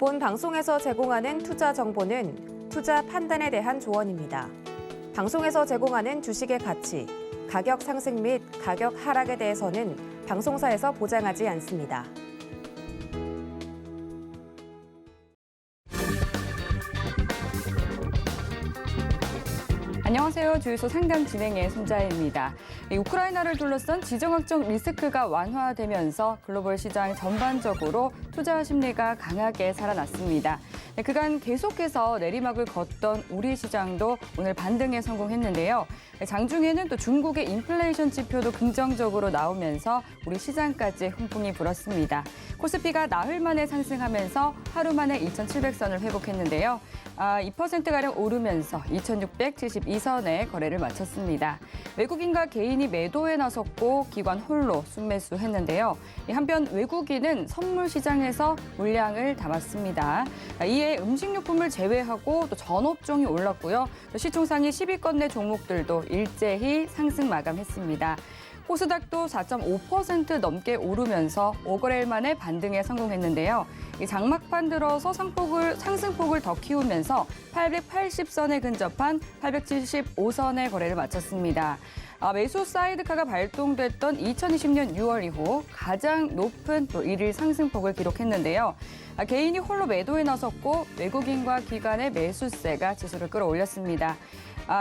본 방송에서 제공하는 투자 정보는 투자 판단에 대한 조언입니다. 방송에서 제공하는 주식의 가치, 가격 상승 및 가격 하락에 대해서는 방송사에서 보장하지 않습니다. 안녕하세요. 주유소 상담 진행의 손자혜입니다. 우크라이나를 둘러싼 지정학적 리스크가 완화되면서 글로벌 시장 전반적으로 투자 심리가 강하게 살아났습니다. 그간 계속해서 내리막을 걷던 우리 시장도 오늘 반등에 성공했는데요. 장중에는 또 중국의 인플레이션 지표도 긍정적으로 나오면서 우리 시장까지 훈풍이 불었습니다. 코스피가 나흘 만에 상승하면서 하루 만에 2,700선을 회복했는데요. 2%가량 오르면서 2,672선에 거래를 마쳤습니다. 외국인과 개인이 매도에 나섰고 기관 홀로 순매수했는데요. 한편 외국인은 선물 시장에서 물량을 담았습니다. 이에 음식료품을 제외하고 또 전업종이 올랐고요. 또 시총상위 10위권 내 종목들도 일제히 상승 마감했습니다. 코스닥도 4.5% 넘게 오르면서 5거래일 만에 반등에 성공했는데요. 장막판 들어서 상승폭을 더 키우면서 880선에 근접한 875선의 거래를 마쳤습니다. 매수 사이드카가 발동됐던 2020년 6월 이후 가장 높은 또 1일 상승폭을 기록했는데요. 개인이 홀로 매도에 나섰고 외국인과 기관의 매수세가 지수를 끌어올렸습니다.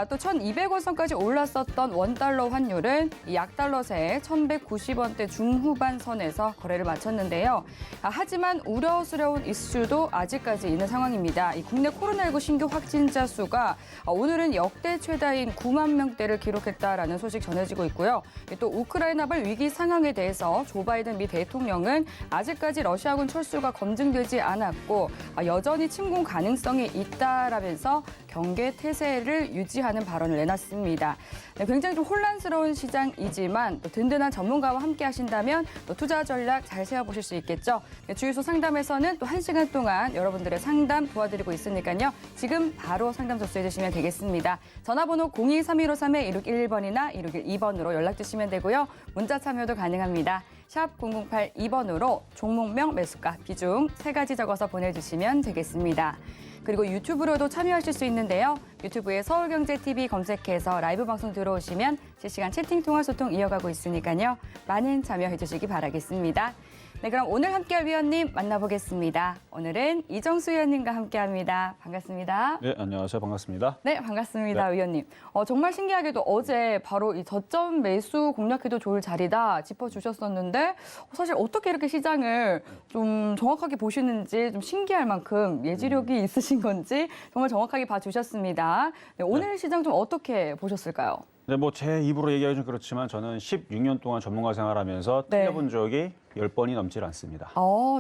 또 1,200원 선까지 올랐었던 원달러 환율은 약달러세의 1,190원대 중후반 선에서 거래를 마쳤는데요. 하지만 우려스러운 이슈도 아직까지 있는 상황입니다. 이 국내 코로나19 신규 확진자 수가 오늘은 역대 최다인 9만 명대를 기록했다라는 소식 전해지고 있고요. 또 우크라이나발 위기 상황에 대해서 조 바이든 미 대통령은 아직까지 러시아군 철수가 검증되지 않았고 여전히 침공 가능성이 있다라면서 경계 태세를 유지하는 발언을 내놨습니다. 굉장히 좀 혼란스러운 시장이지만 또 든든한 전문가와 함께 하신다면 또 투자 전략 잘 세워보실 수 있겠죠. 주유소 상담에서는 또 1시간 동안 여러분들의 상담 도와드리고 있으니까요. 지금 바로 상담 접수해 주시면 되겠습니다. 전화번호 02-3153-1611번이나 1612번으로 연락 주시면 되고요. 문자 참여도 가능합니다. 샵 0082번으로 종목명, 매수가, 비중 3가지 적어서 보내주시면 되겠습니다. 그리고 유튜브로도 참여하실 수 있는데요. 유튜브에 서울경제TV 검색해서 라이브 방송 들어오시면 실시간 채팅 통화 소통 이어가고 있으니까요. 많은 참여해 주시기 바라겠습니다. 네, 그럼 오늘 함께할 위원님 만나보겠습니다. 오늘은 이정수 위원님과 함께합니다. 반갑습니다. 네, 안녕하세요. 반갑습니다. 네, 반갑습니다, 네. 위원님. 정말 신기하게도 어제 바로 이 저점 매수 공략해도 좋을 자리다 짚어주셨었는데 사실 어떻게 이렇게 시장을 좀 정확하게 보시는지 좀 신기할 만큼 예지력이 있으신 건지 정말 정확하게 봐주셨습니다. 네, 오늘 시장 좀 어떻게 보셨을까요? 네, 뭐 제 입으로 얘기하기 좀 그렇지만 저는 16년 동안 전문가 생활하면서 네. 틀려본 적이 10번이 넘질 않습니다.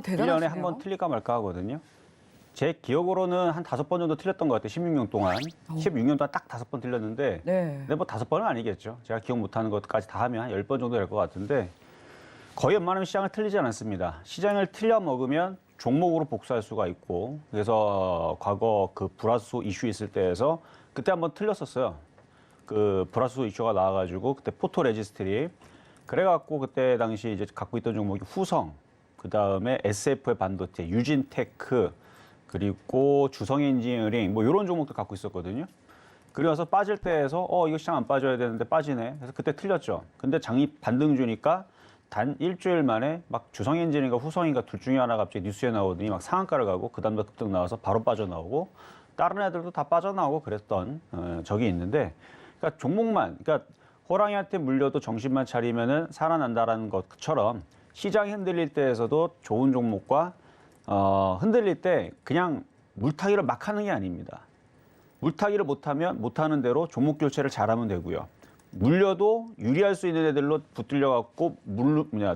대단하시네요. 1년에 한 번 틀릴까 말까 하거든요. 제 기억으로는 한 5번 정도 틀렸던 것 같아요. 16년 동안. 16년 동안 딱 5번 틀렸는데 네. 근데 뭐 5번은 아니겠죠. 제가 기억 못하는 것까지 다 하면 한 10번 정도 될 것 같은데 거의 웬만하면 시장을 틀리지 않았습니다. 시장을 틀려 먹으면 종목으로 복수할 수가 있고 그래서 과거 그 불화수 이슈 있을 때에서 그때 한번 틀렸었어요. 그 불화수 이슈가 나와가지고 그때 포토 레지스트리 그래갖고 그때 당시 이제 갖고 있던 종목이 후성, 그 다음에 SF의 반도체, 유진테크 그리고 주성엔지니어링 뭐 이런 종목도 갖고 있었거든요. 그래서 빠질 때에서 이거 시장 안 빠져야 되는데 빠지네. 그래서 그때 틀렸죠. 근데 장이 반등 주니까 단 일주일 만에 막 주성엔지니어링과 후성인가 둘 중에 하나 갑자기 뉴스에 나오더니 막 상한가를 가고 그 다음날 급등 나와서 바로 빠져나오고 다른 애들도 다 빠져나오고 그랬던 적이 있는데. 그러니까 종목만, 그러니까 호랑이한테 물려도 정신만 차리면은 살아난다라는 것처럼 시장이 흔들릴 때에서도 좋은 종목과 흔들릴 때 그냥 물타기를 막 하는 게 아닙니다. 물타기를 못하면 못하는 대로 종목 교체를 잘하면 되고요. 물려도 유리할 수 있는 애들로 붙들려 갖고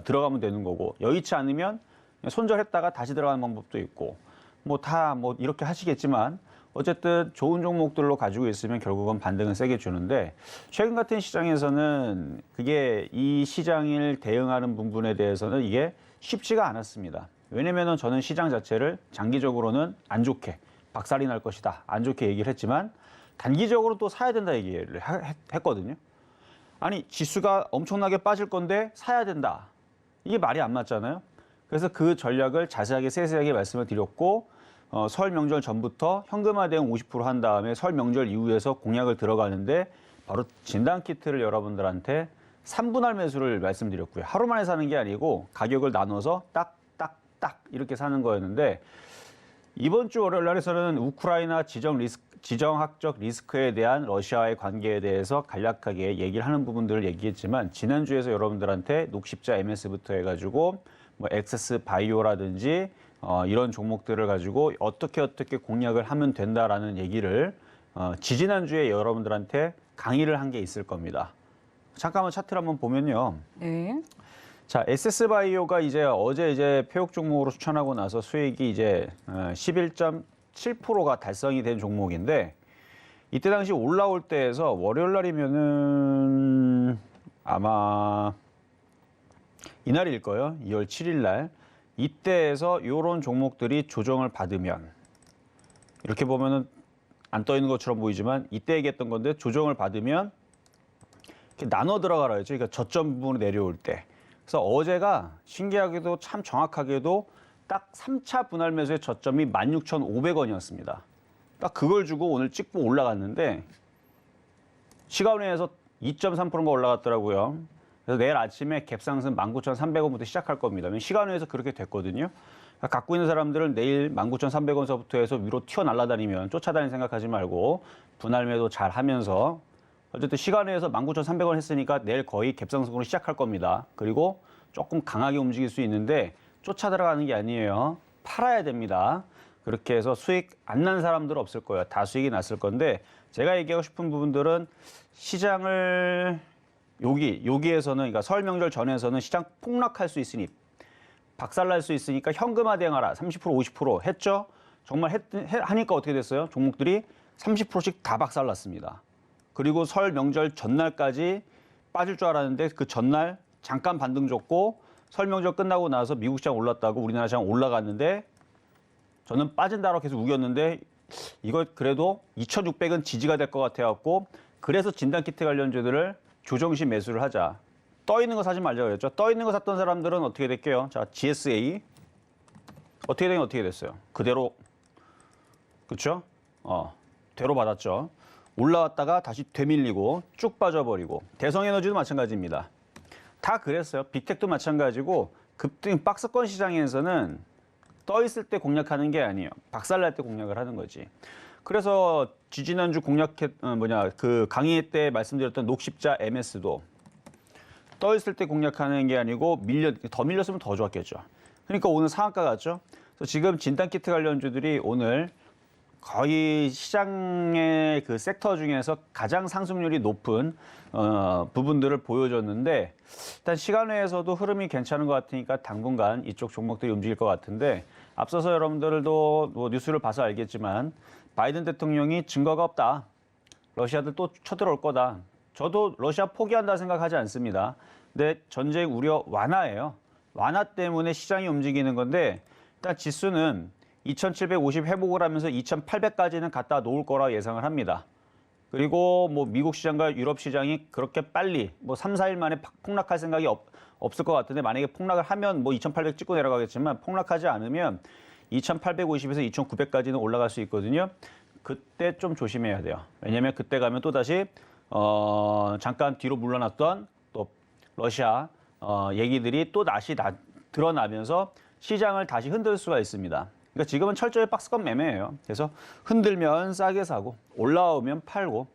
들어가면 되는 거고 여의치 않으면 그냥 손절했다가 다시 들어가는 방법도 있고 뭐 다 뭐 이렇게 하시겠지만. 어쨌든 좋은 종목들로 가지고 있으면 결국은 반등은 세게 주는데 최근 같은 시장에서는 그게 이 시장을 대응하는 부분에 대해서는 이게 쉽지가 않았습니다. 왜냐면은 저는 시장 자체를 장기적으로는 안 좋게 박살이 날 것이다. 안 좋게 얘기를 했지만 단기적으로 또 사야 된다 얘기를 했거든요. 아니 지수가 엄청나게 빠질 건데 사야 된다. 이게 말이 안 맞잖아요. 그래서 그 전략을 자세하게 세세하게 말씀을 드렸고 설 명절 전부터 현금화 대응 50% 한 다음에 설 명절 이후에서 공약을 들어가는데 바로 진단키트를 여러분들한테 3분할 매수를 말씀드렸고요. 하루 만에 사는 게 아니고 가격을 나눠서 딱 이렇게 사는 거였는데 이번 주 월요일 날에서는 우크라이나 지정학적 리스크에 대한 러시아와의 관계에 대해서 간략하게 얘기를 하는 부분들을 얘기했지만 지난주에서 여러분들한테 녹십자 MS부터 해가지고 뭐 엑세스 바이오라든지 이런 종목들을 가지고 어떻게 공략을 하면 된다라는 얘기를 지지난주에 여러분들한테 강의를 한 게 있을 겁니다. 잠깐만 차트를 한번 보면요. 네. 자, SS바이오가 어제 폐역 종목으로 추천하고 나서 수익이 이제 11.7%가 달성이 된 종목인데 이때 당시 올라올 때에서 월요일 날이면은 아마 이날일 거예요. 2월 7일 날. 이때에서 이런 종목들이 조정을 받으면 이렇게 보면은 안 떠 있는 것처럼 보이지만 이때 얘기했던 건데 조정을 받으면 이렇게 나눠 들어가라 했죠. 그러니까 저점 부분으로 내려올 때. 그래서 어제가 신기하게도 참 정확하게도 딱 3차 분할 매수의 저점이 16,500원이었습니다. 딱 그걸 주고 오늘 찍고 올라갔는데 시간외에서 2.3%가 올라갔더라고요. 그래서 내일 아침에 갭상승 19,300원부터 시작할 겁니다. 시간외에서 그렇게 됐거든요. 그러니까 갖고 있는 사람들은 내일 19,300원서부터 해서 위로 튀어날아다니면 쫓아다닐 생각하지 말고 분할 매도 잘 하면서 어쨌든 시간외에서 19,300원 했으니까 내일 거의 갭상승으로 시작할 겁니다. 그리고 조금 강하게 움직일 수 있는데 쫓아 들어가는 게 아니에요. 팔아야 됩니다. 그렇게 해서 수익 안 난 사람들은 없을 거예요. 다 수익이 났을 건데 제가 얘기하고 싶은 부분들은 시장을 여기에서는 그러니까 설 명절 전에서는 시장 폭락할 수 있으니 박살날 수 있으니까 현금화 대응하라. 30% 50% 했죠. 정말 하니까 어떻게 됐어요? 종목들이 30%씩 다 박살났습니다. 그리고 설 명절 전날까지 빠질 줄 알았는데 그 전날 잠깐 반등 줬고 설 명절 끝나고 나서 미국 시장 올랐다고 우리나라 시장 올라갔는데 저는 빠진다고 계속 우겼는데 이거 그래도 2,600은 지지가 될 것 같아갖고 그래서 진단키트 관련주들을 조정시 매수를 하자. 떠 있는 거 사지 말자고 그랬죠. 떠 있는 거 샀던 사람들은 어떻게 될게요? 자, GSA 어떻게 됐어요? 그대로 그렇죠? 되로 받았죠. 올라왔다가 다시 되밀리고 쭉 빠져버리고 대성에너지도 마찬가지입니다. 다 그랬어요. 빅텍도 마찬가지고 급등 박스권 시장에서는 떠 있을 때 공략하는 게 아니에요. 박살날 때 공략을 하는 거지. 그래서 지지난주 그 강의 때 말씀드렸던 녹십자 MS도 떠 있을 때 공략하는 게 아니고 더 밀렸으면 더 좋았겠죠. 그러니까 오늘 상한가 갔죠. 그래서 지금 진단키트 관련주들이 오늘 거의 시장의 그 섹터 중에서 가장 상승률이 높은 부분들을 보여줬는데 일단 시간외에서도 흐름이 괜찮은 것 같으니까 당분간 이쪽 종목들이 움직일 것 같은데 앞서서 여러분들도 뭐 뉴스를 봐서 알겠지만 바이든 대통령이 증거가 없다. 러시아들 또 쳐들어올 거다. 저도 러시아 포기한다 생각하지 않습니다. 근데 전쟁 우려 완화예요. 완화 때문에 시장이 움직이는 건데 일단 지수는 2,750 회복을 하면서 2,800까지는 갖다 놓을 거라 예상을 합니다. 그리고 뭐 미국 시장과 유럽 시장이 그렇게 빨리 뭐 3, 4일 만에 폭락할 생각이 없을 것 같은데 만약에 폭락을 하면 뭐 2,800 찍고 내려가겠지만 폭락하지 않으면 2,850에서 2,900까지는 올라갈 수 있거든요. 그때 좀 조심해야 돼요. 왜냐하면 그때 가면 또다시 잠깐 뒤로 물러났던 또 러시아 얘기들이 또 다시 드러나면서 시장을 다시 흔들 수가 있습니다. 그러니까 지금은 철저히 박스권 매매예요. 그래서 흔들면 싸게 사고 올라오면 팔고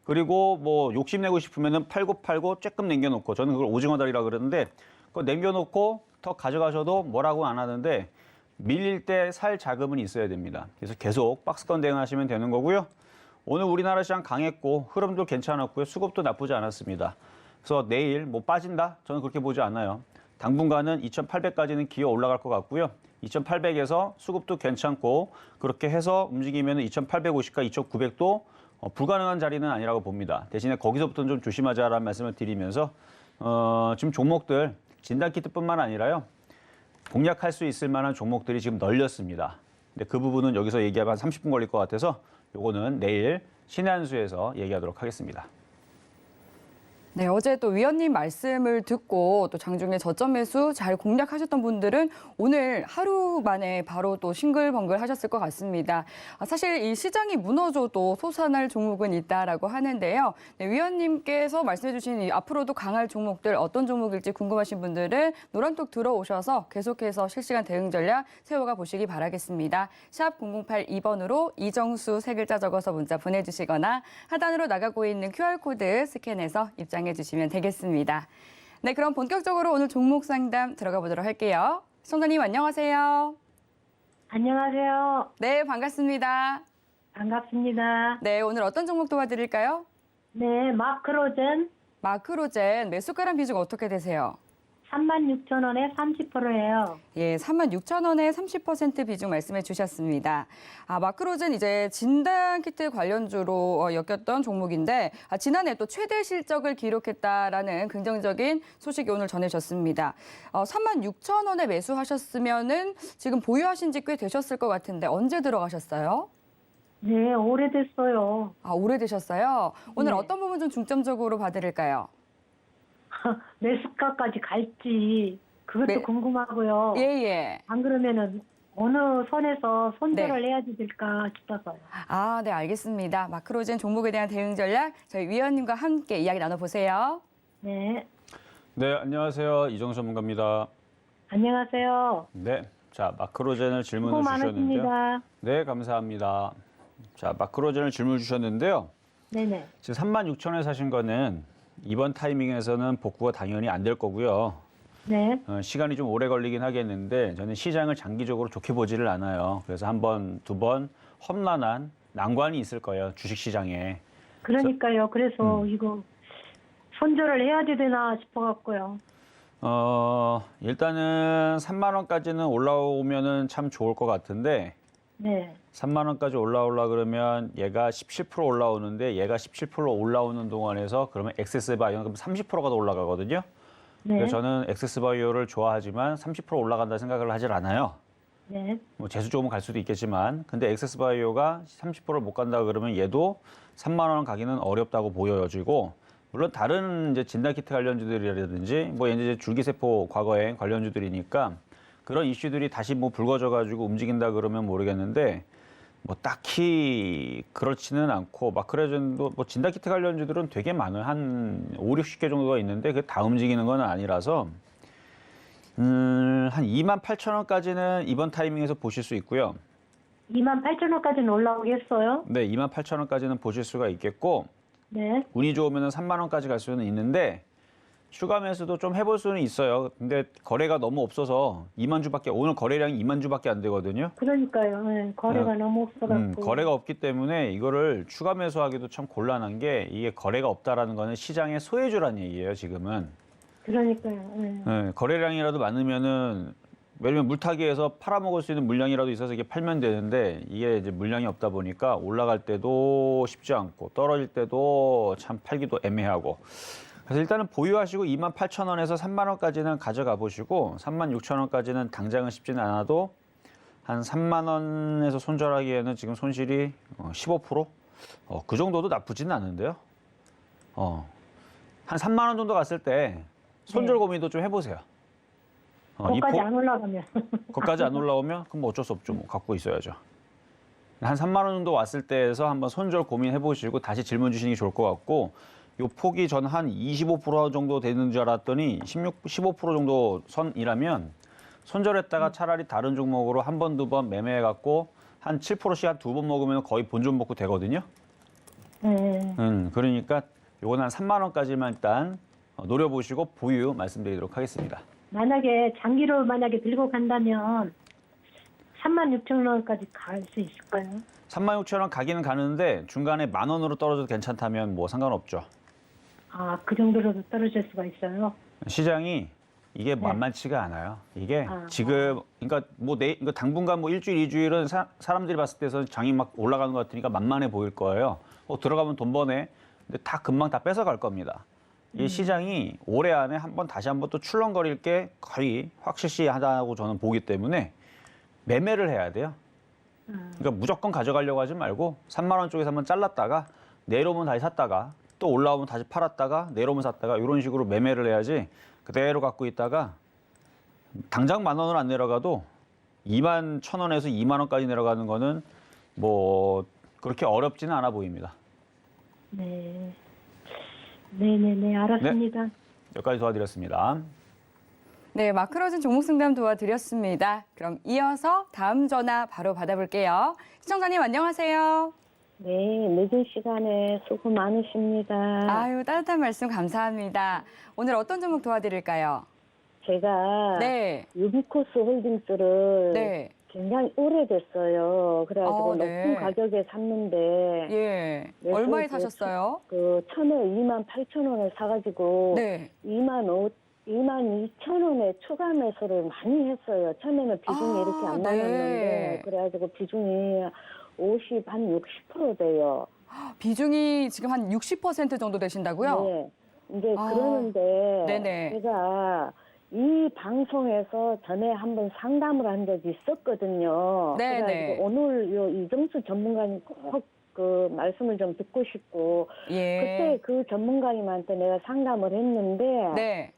그리고 뭐 욕심내고 싶으면은 팔고 조금 남겨놓고 저는 그걸 오징어다리라 그러는데 그거 남겨놓고 더 가져가셔도 뭐라고 안 하는데 밀릴 때 살 자금은 있어야 됩니다. 그래서 계속 박스권 대응하시면 되는 거고요. 오늘 우리나라 시장 강했고 흐름도 괜찮았고요. 수급도 나쁘지 않았습니다. 그래서 내일 뭐 빠진다? 저는 그렇게 보지 않아요. 당분간은 2,800까지는 기어 올라갈 것 같고요. 2,800에서 수급도 괜찮고 그렇게 해서 움직이면 2,850과 2,900도 불가능한 자리는 아니라고 봅니다. 대신에 거기서부터는 좀 조심하자라는 말씀을 드리면서 지금 종목들 진단키트뿐만 아니라요. 공략할 수 있을 만한 종목들이 지금 널렸습니다. 근데 그 부분은 여기서 얘기하면 한 30분 걸릴 것 같아서 요거는 내일 신의 한 수에서 얘기하도록 하겠습니다. 네, 어제 또 위원님 말씀을 듣고 또 장중에 저점 매수 잘 공략하셨던 분들은 오늘 하루 만에 바로 또 싱글벙글 하셨을 것 같습니다. 사실 이 시장이 무너져도 솟아날 종목은 있다라고 하는데요. 네, 위원님께서 말씀해 주신 이 앞으로도 강할 종목들 어떤 종목일지 궁금하신 분들은 노란톡 들어오셔서 계속해서 실시간 대응 전략 세워가 보시기 바라겠습니다. 샵 0082번으로 이정수 세 글자 적어서 문자 보내주시거나 하단으로 나가고 있는 QR코드 스캔해서 입장해 주시면 되겠습니다. 네, 그럼 본격적으로 오늘 종목 상담 들어가 보도록 할게요. 시청자님 안녕하세요. 안녕하세요. 네, 반갑습니다. 반갑습니다. 네, 오늘 어떤 종목 도와드릴까요? 네, 마크로젠 마크로젠 매수가랑 비중 어떻게 되세요? 36,000원에 30%예요. 예, 36,000원에 30% 비중 말씀해 주셨습니다. 마크로젠 이제 진단키트 관련주로 엮였던 종목인데 지난해 또 최대 실적을 기록했다라는 긍정적인 소식이 오늘 전해졌습니다. 36,000원에 매수하셨으면은 지금 보유하신 지 꽤 되셨을 것 같은데 언제 들어가셨어요? 네, 오래됐어요. 오래되셨어요? 오늘 네. 어떤 부분 좀 중점적으로 봐드릴까요? 매수가까지 갈지 그것도 네. 궁금하고요. 예. 안 그러면은 어느 선에서 손절을 해야 될까 싶어서요. 네, 알겠습니다. 마크로젠 종목에 대한 대응 전략 저희 위원님과 함께 이야기 나눠보세요. 네, 네, 안녕하세요. 이정수 전문가입니다. 안녕하세요. 네, 자 마크로젠을 질문을 수고 주셨는데요. 많으십니다. 네, 감사합니다. 자, 마크로젠을 질문 주셨는데요. 네네. 지금 36,000원에 사신 거는 이번 타이밍에서는 복구가 당연히 안 될 거고요. 네, 시간이 좀 오래 걸리긴 하겠는데 저는 시장을 장기적으로 좋게 보지를 않아요. 그래서 한 번, 두 번 험난한 난관이 있을 거예요. 주식시장에. 그러니까요. 그래서 이거 손절을 해야 되나 싶어갖고요. 일단은 3만 원까지는 올라오면은 참 좋을 것 같은데 네, 3만 원까지 올라오려 그러면 얘가 17% 올라오는데 얘가 17% 올라오는 동안에서 그러면 엑세스바이오는 그럼 30%가 더 올라가거든요. 네, 그래서 저는 엑세스바이오를 좋아하지만 30% 올라간다 생각을 하질 않아요. 네, 뭐 재수 좋으면 갈 수도 있겠지만 근데 엑세스바이오가 30%를 못 간다 그러면 얘도 3만 원 가기는 어렵다고 보여지고 물론 다른 이제 진단키트 관련주들이라든지 뭐 이제 줄기세포 과거에 관련주들이니까 그런 이슈들이 다시 뭐 불거져가지고 움직인다 그러면 모르겠는데 뭐 딱히 그렇지는 않고 마크로젠도 뭐 진단키트 관련주들은 되게 많아요. 한 5, 60개 정도가 있는데 그게 다 움직이는 건 아니라서 한 28,000원까지는 이번 타이밍에서 보실 수 있고요. 28,000원까지는 올라오겠어요? 네, 28,000원까지는 보실 수가 있겠고 네, 운이 좋으면 3만 원까지 갈 수는 있는데 추가 매수도 좀 해볼 수는 있어요. 근데 거래가 너무 없어서 2만 주밖에 오늘 거래량이 2만 주밖에 안 되거든요. 그러니까요. 네, 거래가 너무 없어갖고. 거래가 없기 때문에 이거를 추가 매수하기도 참 곤란한 게 이게 거래가 없다라는 거는 시장의 소외주란 얘기예요. 지금은 그러니까요. 네. 거래량이라도 많으면은 예를 들면 물타기에서 팔아먹을 수 있는 물량이라도 있어서 이게 팔면 되는데 이게 이제 물량이 없다 보니까 올라갈 때도 쉽지 않고 떨어질 때도 참 팔기도 애매하고. 그래서 일단은 보유하시고 28,000원에서 3만 원까지는 가져가 보시고 36,000원까지는 당장은 쉽지는 않아도 한 3만 원에서 손절하기에는 지금 손실이 15%? 그 정도도 나쁘지는 않은데요. 한 3만 원 정도 갔을 때 손절 고민도 좀 해보세요. 거기까지 안 올라가면. 거기까지 안 올라오면 그럼 뭐 어쩔 수 없죠. 뭐 갖고 있어야죠. 한 3만 원 정도 왔을 때에서 한번 손절 고민해 보시고 다시 질문 주시는 게 좋을 것 같고 요 폭이 전 한 25% 정도 되는 줄 알았더니 15% 정도 선이라면 손절했다가 차라리 다른 종목으로 한 번, 두 번 매매해 갖고 한 7%씩 한 두 번 먹으면 거의 본전 먹고 되거든요. 네. 그러니까 요건 한 3만 원까지만 일단 노려보시고 보유 말씀드리도록 하겠습니다. 만약에 장기로 들고 간다면 36,000원까지 갈 수 있을까요? 36,000원 가기는 가는데 중간에 10,000원으로 떨어져도 괜찮다면 뭐 상관없죠. 그 정도로도 떨어질 수가 있어요. 시장이 이게 만만치가 않아요. 이게 지금 그러니까 그러니까 당분간 뭐 일주일, 이주일은 사람들이 봤을 때서 장이 막 올라가는 것 같으니까 만만해 보일 거예요. 들어가면 돈 버네. 근데 다 금방 다 뺏어갈 겁니다. 이 시장이 올해 안에 다시 한번 또 출렁거릴 게 거의 확실시하다고 저는 보기 때문에 매매를 해야 돼요. 그러니까 무조건 가져가려고 하지 말고 3만 원 쪽에서 한번 잘랐다가 내려오면 다시 샀다가 또 올라오면 다시 팔았다가 내려오면 샀다가 이런 식으로 매매를 해야지 그대로 갖고 있다가 당장 10,000원으로 안 내려가도 21,000원에서 20,000원까지 내려가는 거는 뭐 그렇게 어렵지는 않아 보입니다. 네. 네네네, 알았습니다. 여기까지 도와드렸습니다. 네, 마크러진 종목 상담 도와드렸습니다. 그럼 이어서 다음 전화 바로 받아볼게요. 시청자님 안녕하세요. 네, 늦은 시간에 수고 많으십니다. 아유, 따뜻한 말씀 감사합니다. 오늘 어떤 종목 도와드릴까요? 제가 네. 유비코스 홀딩스를 네. 굉장히 오래됐어요. 그래가지고 네. 높은 가격에 샀는데 예. 네, 얼마에 그 사셨어요? 그 천에 28,000원에 사가지고 네. 22,000원에 추가 매수를 많이 했어요. 처음에는 비중이 아, 이렇게 안 네. 나눴는데 그래가지고 비중이 60% 돼요. 비중이 지금 한 60% 정도 되신다고요? 네. 이제 아, 그러는데 네네. 제가 이 방송에서 전에 한번 상담을 한 적이 있었거든요. 네네. 그래가지고 오늘 요 이정수 전문가님 꼭 그 말씀을 좀 듣고 싶고 예. 그때 그 전문가님한테 내가 상담을 했는데 네.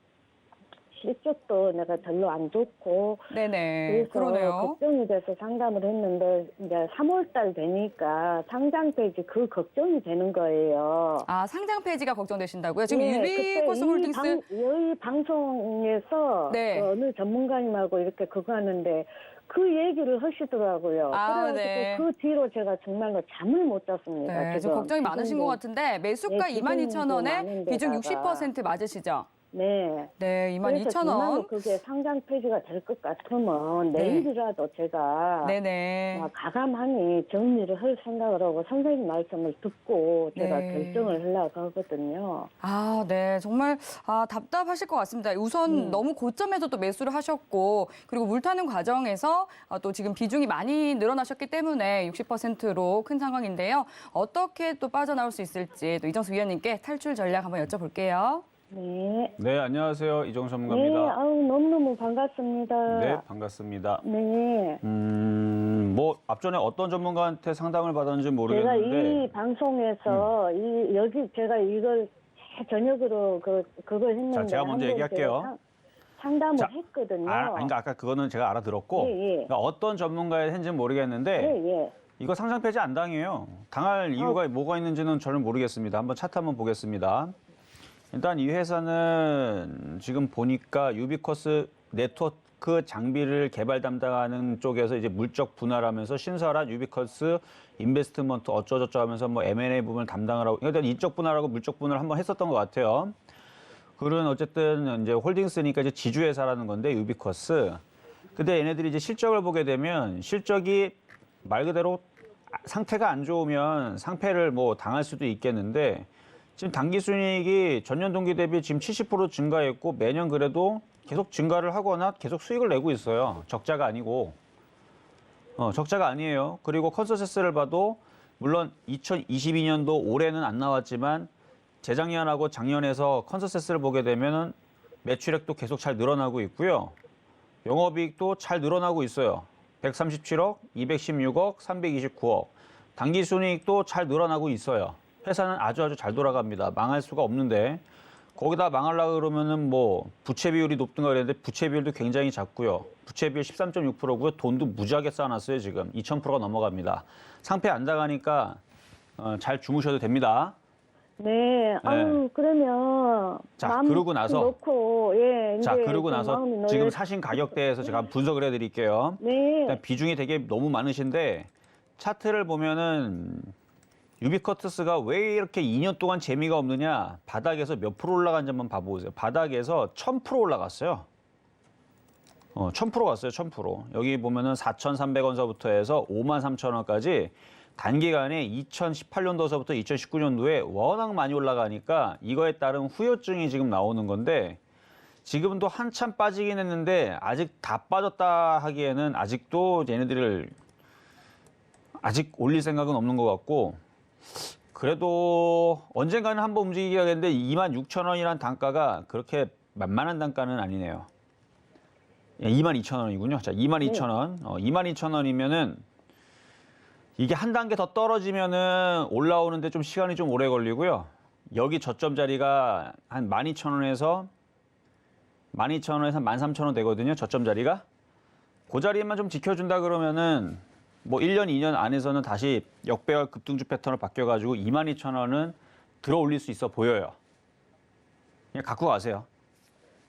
실적도 내가 별로 안 좋고 네네. 그래서 그러네요. 걱정이 돼서 상담을 했는데 이제 3월달 되니까 상장 폐지 그 걱정이 되는 거예요. 아, 상장 폐지가 걱정되신다고요? 지금 네, 유비코스 홀딩스 이 방송에서 네. 그 어느 전문가님하고 이렇게 그거 하는데 그 얘기를 하시더라고요. 아, 그래가지고 네. 그 뒤로 제가 정말로 잠을 못 잤습니다. 네, 좀 걱정이 많으신 것 같은데 매수가 네, 22,000원에 비중 많은데다가. 60% 맞으시죠? 네. 네, 그래서 정말로 22,000원. 그게 상장 폐지가 될 것 같으면 내일이라도 제가 네네. 가감하니 정리를 할 생각을 하고 선생님 말씀을 듣고 제가 네. 결정을 하려고 하거든요. 아, 네. 정말 답답하실 것 같습니다. 우선 너무 고점에서 또 매수를 하셨고 그리고 물 타는 과정에서 또 지금 비중이 많이 늘어나셨기 때문에 60%로 큰 상황인데요. 어떻게 또 빠져나올 수 있을지 또 이정수 위원님께 탈출 전략 한번 여쭤볼게요. 네. 네, 안녕하세요. 이정수 네, 전문가입니다. 아우, 너무너무 반갑습니다. 네, 반갑습니다. 네. 뭐 앞전에 어떤 전문가한테 상담을 받았는지 제가 모르겠는데 이 방송에서 여기 제가 이걸 저녁으로 그걸 했는데 자, 제가 먼저 한번 얘기할게요. 제가 상담을 자, 했거든요. 그러니까 아까 그거는 제가 알아들었고 예, 예. 그러니까 어떤 전문가에 했는지는 모르겠는데 예, 예. 이거 상장 폐지 안 당해요. 당할 이유가 뭐가 있는지는 저는 모르겠습니다. 한번 차트 한번 보겠습니다. 일단 이 회사는 지금 보니까 유비쿼스 네트워크 장비를 개발 담당하는 쪽에서 이제 물적 분할을 하면서 신설한 유비쿼스 인베스트먼트 어쩌저쩌 하면서 뭐 M&A 부분을 담당을 하고 일단 인적 분할하고 물적 분할을 한번 했었던 것 같아요. 그런 어쨌든 이제 홀딩스니까 이제 지주회사라는 건데 유비쿼스. 근데 얘네들이 이제 실적을 보게 되면 실적이 말 그대로 상태가 안 좋으면 상패를 뭐 당할 수도 있겠는데 지금 당기순이익이 전년 동기 대비 지금 70% 증가했고 매년 그래도 계속 증가를 하거나 계속 수익을 내고 있어요. 적자가 아니고. 적자가 아니에요. 그리고 컨센서스를 봐도 물론 2022년도 올해는 안 나왔지만 재작년하고 작년에서 컨센서스를 보게 되면은 매출액도 계속 잘 늘어나고 있고요. 영업이익도 잘 늘어나고 있어요. 137억, 216억, 329억. 당기순이익도 잘 늘어나고 있어요. 회사는 아주 잘 돌아갑니다. 망할 수가 없는데 거기다 망하려고 그러면은 뭐 부채 비율이 높든가 그랬는데 부채 비율도 굉장히 작고요. 부채 비율 13.6%고요. 돈도 무지하게 쌓아놨어요. 지금 2,000%가 넘어갑니다. 상패 안 당하니까 잘 주무셔도 됩니다. 네. 아유, 그러면 자, 마음 그러고 나서 놓고 예, 자, 이제 그러고 좀 나서 마음이 지금 놓여- 사신 가격대에서 제가 분석을 해드릴게요. 네. 일단 비중이 되게 너무 많으신데 차트를 보면은 유비쿼스가 왜 이렇게 2년 동안 재미가 없느냐? 바닥에서 몇 프로 올라간지 한번 봐보세요. 바닥에서 1000% 올라갔어요. 1000% 갔어요. 1000%. 여기 보면은 4,300원서부터 해서 53,000원까지 단기간에 2018년도서부터 2019년도에 워낙 많이 올라가니까 이거에 따른 후유증이 지금 나오는 건데 지금도 한참 빠지긴 했는데 아직 다 빠졌다 하기에는 아직도 얘네들을 아직 올릴 생각은 없는 것 같고 그래도 언젠가는 한번 움직이겠는데 26,000원이란 단가가 그렇게 만만한 단가는 아니네요. 22,000원이군요. 자, 22,000원. 22,000원이면은 이게 한 단계 더 떨어지면은 올라오는데 좀 시간이 좀 오래 걸리고요. 여기 저점 자리가 한 12,000원에서 13,000원 되거든요. 저점 자리가. 그 자리만 좀 지켜준다 그러면은 뭐 1년, 2년 안에서는 다시 역배열 급등주 패턴으로 바뀌어가지고 22,000원은 들어 올릴 수 있어 보여요. 그냥 갖고 가세요.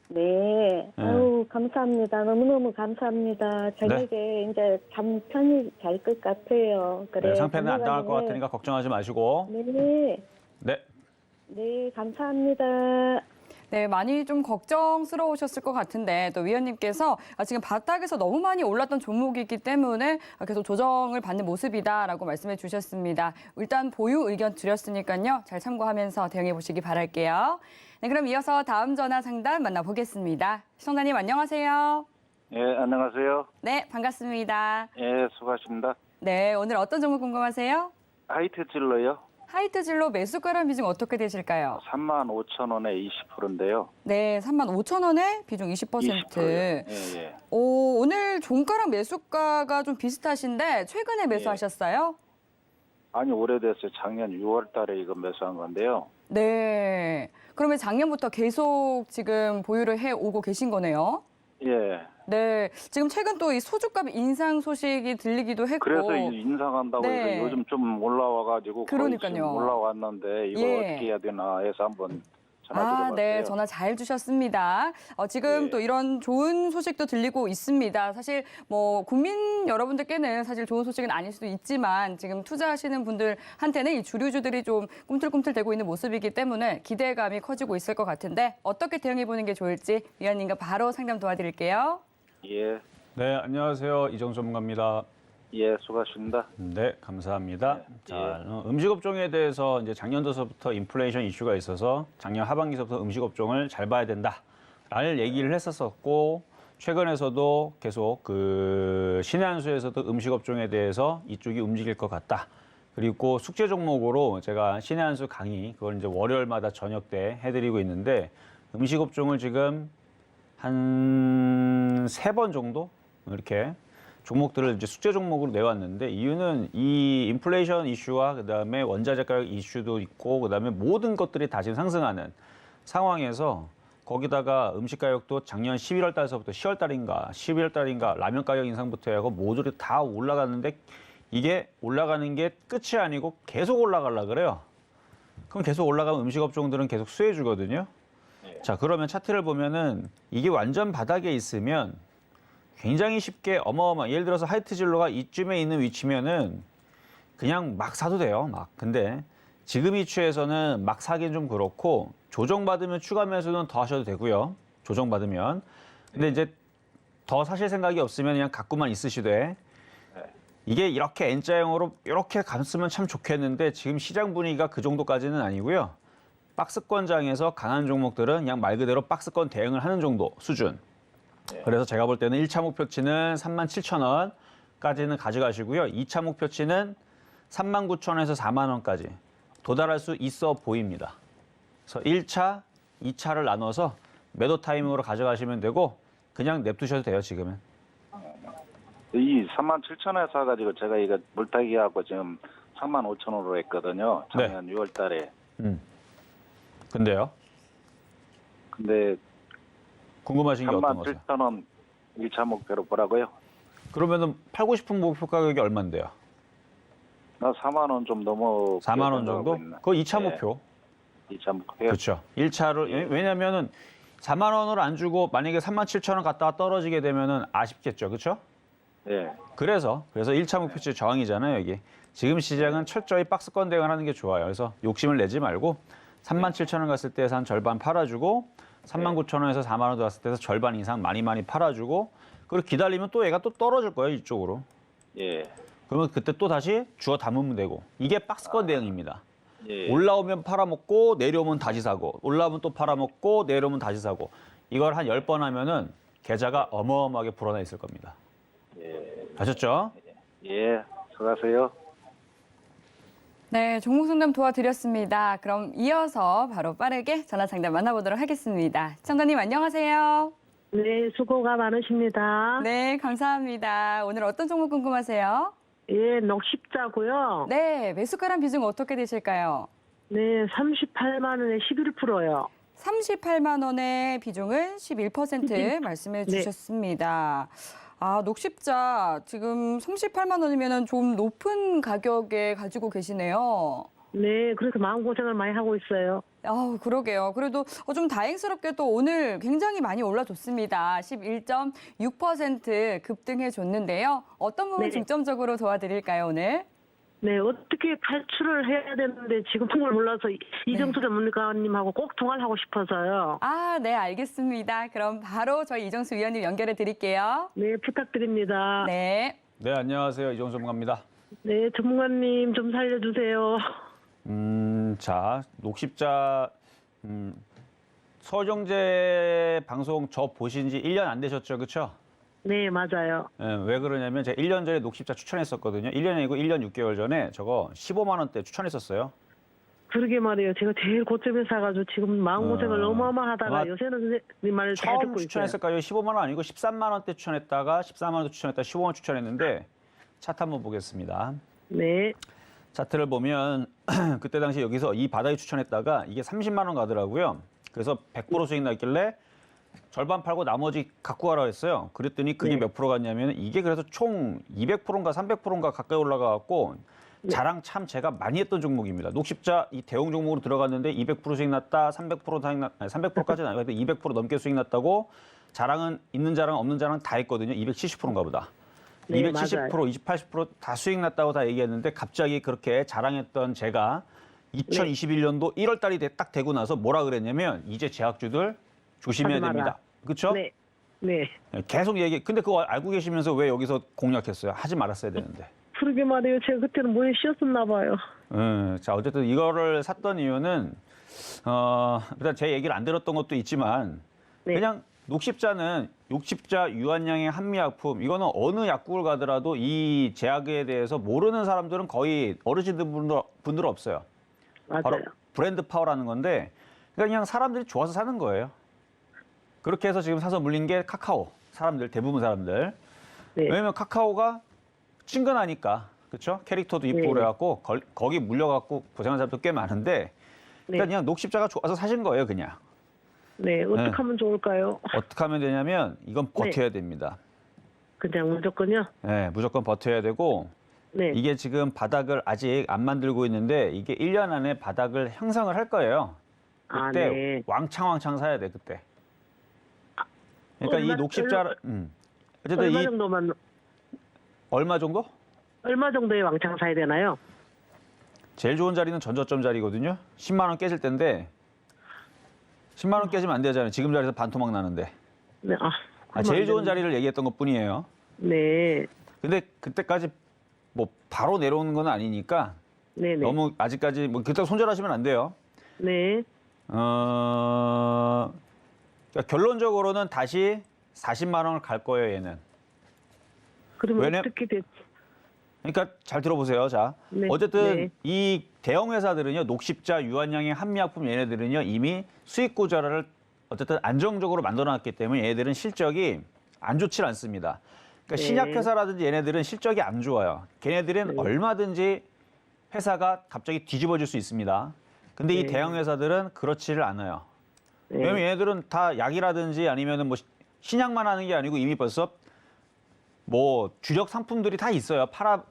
네. 아유, 감사합니다. 너무너무 감사합니다. 저녁에 이제 잠 편히 잘 것 같아요. 그래. 네, 상패는 안 당할 것 건강하게. 같으니까 걱정하지 마시고. 네. 네. 네, 감사합니다. 네, 많이 좀 걱정스러우셨을 것 같은데 또 위원님께서 지금 바닥에서 너무 많이 올랐던 종목이기 때문에 계속 조정을 받는 모습이다라고 말씀해 주셨습니다. 일단 보유 의견 드렸으니까요. 잘 참고하면서 대응해 보시기 바랄게요. 네, 그럼 이어서 다음 전화 상담 만나보겠습니다. 시청자님 안녕하세요. 예, 안녕하세요. 네, 반갑습니다. 예, 수고하십니다. 네, 오늘 어떤 종목 궁금하세요? 하이트 질러요. 하이트진로 매수가란 비중 어떻게 되실까요? 35,000원에 20%인데요. 네, 35,000원에 비중 20%. 20%요. 예, 예. 오, 오늘 종가랑 매수가가 좀 비슷하신데 최근에 매수하셨어요? 아니, 오래됐어요. 작년 6월 달에 이거 매수한 건데요. 네. 그러면 작년부터 계속 지금 보유를 해 오고 계신 거네요? 예. 네. 지금 최근 또 이 소주값 인상 소식이 들리기도 했고. 그래서 인상한다고 네. 해서 요즘 좀 올라와가지고 거의 그러니까요. 지금 올라왔는데 이거 예. 어떻게 해야 되나 해서 한번 전화드려봤어요. 네, 전화 잘 주셨습니다. 지금 예. 또 이런 좋은 소식도 들리고 있습니다. 사실 뭐 국민 여러분들께는 사실 좋은 소식은 아닐 수도 있지만 지금 투자하시는 분들한테는 이 주류주들이 좀 꿈틀꿈틀대고 있는 모습이기 때문에 기대감이 커지고 있을 것 같은데 어떻게 대응해 보는 게 좋을지 위원님과 바로 상담 도와드릴게요. 예. 네, 안녕하세요. 이정수 전문가입니다. 예, 수고하십니다. 네, 감사합니다. 네, 자, 음식업종에 대해서 이제 작년도서부터 인플레이션 이슈가 있어서 작년 하반기서부터 음식업종을 잘 봐야 된다라는 얘기를 했었었고 최근에서도 계속 그 신의 한 수에서도 음식업종에 대해서 이쪽이 움직일 것 같다. 그리고 숙제 종목으로 제가 신의 한 수 강의 그걸 이제 월요일마다 저녁 때 해드리고 있는데 음식업종을 지금 한 3번 정도 이렇게 종목들을 이제 숙제 종목으로 내왔는데 이유는 이 인플레이션 이슈와 그다음에 원자재 가격 이슈도 있고 그다음에 모든 것들이 다 지금 상승하는 상황에서 거기다가 음식 가격도 작년 11월 달서부터 10월 달인가 11월 달인가 라면 가격 인상부터 해서 모두를 다 올라갔는데 이게 올라가는 게 끝이 아니고 계속 올라가려 그래요. 그럼 계속 올라가면 음식 업종들은 계속 수혜 주거든요. 자, 그러면 차트를 보면은 이게 완전 바닥에 있으면 굉장히 쉽게 예를 들어서 하이트 진로가 이쯤에 있는 위치면은 그냥 막 사도 돼요. 막. 근데 지금 위치에서는 막 사긴 좀 그렇고 조정받으면 추가 매수는 더 하셔도 되고요. 조정받으면. 근데 이제 더 사실 생각이 없으면 그냥 갖고만 있으시되 이게 이렇게 N자형으로 이렇게 감으면 참 좋겠는데 지금 시장 분위기가 그 정도까지는 아니고요. 박스권장에서 강한 종목들은 그냥 말 그대로 박스권 대응을 하는 정도 수준. 그래서 제가 볼 때는 1차 목표치는 37,000원까지는 가져가시고요. 2차 목표치는 39,000원에서 4만 원까지 도달할 수 있어 보입니다. 그래서 1차, 2차를 나눠서 매도 타이밍으로 가져가시면 되고 그냥 냅두셔도 돼요, 지금은. 이 37,000원에 사가지고 제가 이거 물타기 하고 지금 35,000원으로 했거든요. 작년 6월 달에. 근데요? 근데 궁금하신 게 어떤 거세요? 37,000원 1차 목표로 보라고요? 그러면은 팔고 싶은 목표 가격이 얼마인데요? 나 4만 원 좀 넘어. 4만 원 정도? 그거 2차 목표. 2차 목표. 그렇죠. 1차를 왜냐면은 4만 원으로 안 주고 만약에 37,000원 갔다가 떨어지게 되면은 아쉽겠죠. 그렇죠? 예. 그래서 1차 목표치 저항이잖아요, 여기. 지금 시장은 철저히 박스권 대응하는 게 좋아요. 그래서 욕심을 내지 말고 37,000원 갔을 때에서 한 절반 팔아주고 39,000원에서 4만 원 들어갔을 때에서 절반 이상 많이 팔아주고 그리고 기다리면 또 얘가 또 떨어질 거예요, 이쪽으로. 예. 그러면 그때 또 다시 주워 담으면 되고. 이게 박스권 대응입니다. 예. 올라오면 팔아먹고 내려오면 다시 사고 올라오면 또 팔아먹고 내려오면 다시 사고 이걸 한 10번 하면은 계좌가 어마어마하게 불어나 있을 겁니다. 예. 아셨죠? 예. 수고하세요. 네, 종목 상담 도와드렸습니다. 그럼 이어서 바로 빠르게 전화 상담 만나보도록 하겠습니다. 시청자님 안녕하세요. 네, 수고가 많으십니다. 네, 감사합니다. 오늘 어떤 종목 궁금하세요? 예, 녹십자고요. 네, 매수가란 비중 어떻게 되실까요? 네, 38만 원에 11%요. 38만 원의 비중은 11% 말씀해 네. 주셨습니다. 아, 녹십자 지금 38만 원이면 좀 높은 가격에 가지고 계시네요. 네, 그래서 마음고생을 많이 하고 있어요. 아우, 그러게요. 그래도 좀 다행스럽게 또 오늘 굉장히 많이 올라줬습니다. 11.6% 급등해 줬는데요. 어떤 부분 네. 중점적으로 도와드릴까요, 오늘? 네, 어떻게 탈출을 해야 되는데 지금 통을 몰라서 이정수 전문가님하고 꼭 통화를 하고 싶어서요. 아, 네, 알겠습니다. 그럼 바로 저희 이정수 위원님 연결해 드릴게요. 네, 부탁드립니다. 네. 네, 안녕하세요. 이종수 전문가입니다. 네, 전문가님 좀 살려주세요. 자, 녹십자 서울경제 방송 저 보신 지 1년 안 되셨죠, 그렇죠? 네, 맞아요. 왜 그러냐면 제가 1년 전에 녹십자 추천했었거든요. 1년이 아니고 1년 6개월 전에 저거 15만 원대 추천했었어요. 그러게 말이에요. 제가 제일 고점에 사가지고 지금 마음고생을 어마어마하다가 아마 요새는 선생님 말을 잘 처음 듣고 있어요. 추천했을까요? 15만 원 아니고 13만 원대 추천했다가 14만 원대 추천했다가 15만 원 추천했는데 차트 한번 보겠습니다. 네, 차트를 보면 그때 당시 여기서 이 바닥에 추천했다가 이게 30만 원 가더라고요. 그래서 100% 수익 났길래 절반 팔고 나머지 갖고 가라 했어요. 그랬더니 그게 네. 몇 프로 갔냐면 이게 그래서 총 200%인가 300%인가 가까이 올라가 갖고 자랑 참 제가 많이 했던 종목입니다. 녹십자 이 대형 종목으로 들어갔는데 200% 수익 났다, 300% 수익 났, 아니 300%까지는 아니고 200% 넘게 수익 났다고 자랑은 있는 자랑 없는 자랑 다 했거든요. 270%인가 보다. 네, 270%, 맞아요. 80%다 수익 났다고 다 얘기했는데 갑자기 그렇게 자랑했던 제가 2021년도 1월 달이 딱 되고 나서 뭐라 그랬냐면 이제 제약주들 조심해야 하지 마라. 됩니다. 그렇죠? 네, 네. 계속 얘기. 근데 그거 알고 계시면서 왜 여기서 공략했어요? 하지 말았어야 되는데. 그러게 말이에요. 제가 그때는 뭐에 쉬었었나 봐요. 자, 어쨌든 이거를 샀던 이유는 일단 제 얘기를 안 들었던 것도 있지만 네. 그냥 녹십자는 녹십자 유한양의 한미약품 이거는 어느 약국을 가더라도 이 제약에 대해서 모르는 사람들은 거의 어르신들 분들 없어요. 맞아요. 바로 브랜드 파워라는 건데 그냥 사람들이 좋아서 사는 거예요. 그렇게 해서 지금 사서 물린 게 카카오 사람들 대부분 사람들. 네. 왜냐면 카카오가 친근하니까 그렇죠? 캐릭터도 이쁘고 네. 그래갖고 거기 물려갖고 고생한 사람도 꽤 많은데 그러니까 네. 그냥 녹십자가 좋아서 사신 거예요 그냥. 네, 어떻게 네. 하면 좋을까요? 어떻게 하면 되냐면 이건 버텨야 됩니다. 그냥 무조건요? 네, 무조건 버텨야 되고 네. 이게 지금 바닥을 아직 안 만들고 있는데 이게 1년 안에 바닥을 형성을 할 거예요. 아, 그때 네. 왕창 사야 돼 그때. 그러니까 이 얼마- 녹십자 어쨌든 얼마 이 정도만, 얼마 정도? 얼마 정도의 왕창 사야 되나요? 제일 좋은 자리는 전저점 자리거든요. 10만 원 깨질 텐데 10만 원 깨지면 안 되잖아요. 지금 자리에서 반토막 나는데. 네, 제일 좋은 그러면 안 자리를 얘기했던 것뿐이에요. 되는데. 네, 근데 그때까지 뭐 바로 내려오는 건 아니니까 네네. 너무 아직까지 뭐 그때 손절하시면 안 돼요. 네, 그러니까 결론적으로는 다시 40만 원을 갈 거예요, 얘는. 그러면 어떻게 됐, 그러니까 잘 들어보세요. 자, 네, 어쨌든 네. 이 대형 회사들은요, 녹십자, 유한양의 한미약품 얘네들은요 이미 수익 구조를 어쨌든 안정적으로 만들어놨기 때문에 얘네들은 실적이 안 좋질 않습니다. 그러니까 네. 신약 회사라든지 얘네들은 실적이 안 좋아요. 걔네들은 얼마든지 회사가 갑자기 뒤집어질 수 있습니다. 근데 이 네. 대형 회사들은 그렇지를 않아요. 네. 왜냐면 얘네들은 다 약이라든지 아니면은 뭐 신약만 하는 게 아니고 이미 벌써 뭐 주력 상품들이 다 있어요.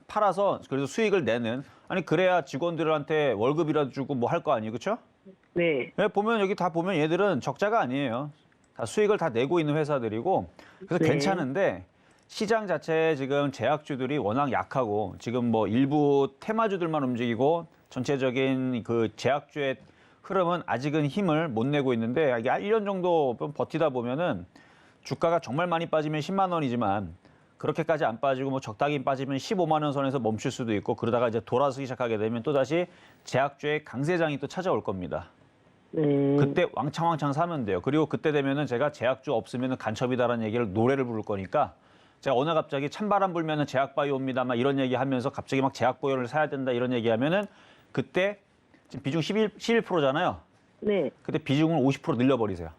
팔아서 그래서 수익을 내는. 아니 그래야 직원들한테 월급이라도 주고 뭐 할 거 아니에요, 그렇죠? 네, 보면 여기 다 보면 얘들은 적자가 아니에요. 다 수익을 다 내고 있는 회사들이고 그래서 네. 괜찮은데 시장 자체에 지금 제약주들이 워낙 약하고 지금 뭐 일부 테마주들만 움직이고 전체적인 그 제약주의 흐름은 아직은 힘을 못 내고 있는데 이게 1년 정도 버티다 보면은 주가가 정말 많이 빠지면 10만 원이지만 그렇게까지 안 빠지고 뭐 적당히 빠지면 15만 원 선에서 멈출 수도 있고 그러다가 이제 돌아서기 시작하게 되면 또다시 제약주의 강세장이 또 찾아올 겁니다. 네. 그때 왕창 사면 돼요. 그리고 그때 되면은 제가 제약주 없으면은 간첩이다라는 얘기를 노래를 부를 거니까 제가 어느 갑자기 찬바람 불면은 제약바이오입니다. 막 이런 얘기 하면서 갑자기 막 제약바이오를 사야 된다 이런 얘기 하면은 그때 지금 비중 11%잖아요. 네, 그때 비중을 50% 늘려버리세요.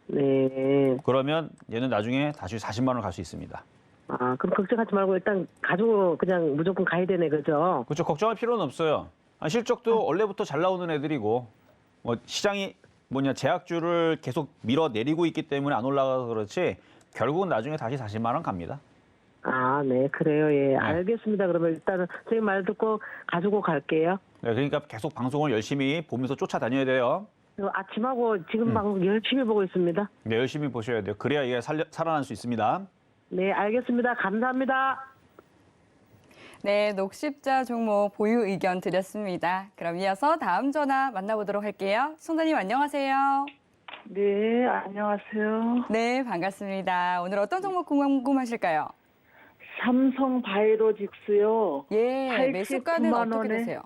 네. 그러면 얘는 나중에 다시 40만 원 갈 수 있습니다. 아, 그럼 걱정하지 말고 일단 가지고 그냥 무조건 가야 되네, 그죠? 그렇죠. 걱정할 필요는 없어요. 실적도 원래부터 잘 나오는 애들이고 뭐 시장이 제약주를 계속 밀어내리고 있기 때문에 안 올라가서 그렇지 결국은 나중에 다시 40만 원 갑니다. 아, 네, 그래요. 예, 네. 알겠습니다. 그러면 일단은 선생님 말 듣고 가지고 갈게요. 네, 그러니까 계속 방송을 열심히 보면서 쫓아다녀야 돼요. 아침하고 지금 방송 열심히 보고 있습니다. 네, 열심히 보셔야 돼요. 그래야 이게 살아날 수 있습니다. 네, 알겠습니다. 감사합니다. 네, 녹십자 종목 보유 의견 드렸습니다. 그럼 이어서 다음 전화 만나보도록 할게요. 시청자님 안녕하세요. 네, 안녕하세요. 네, 반갑습니다. 오늘 어떤 종목 궁금하실까요? 삼성 바이오로직스요. 예, 매수가는 89만 어떻게 원에 되세요?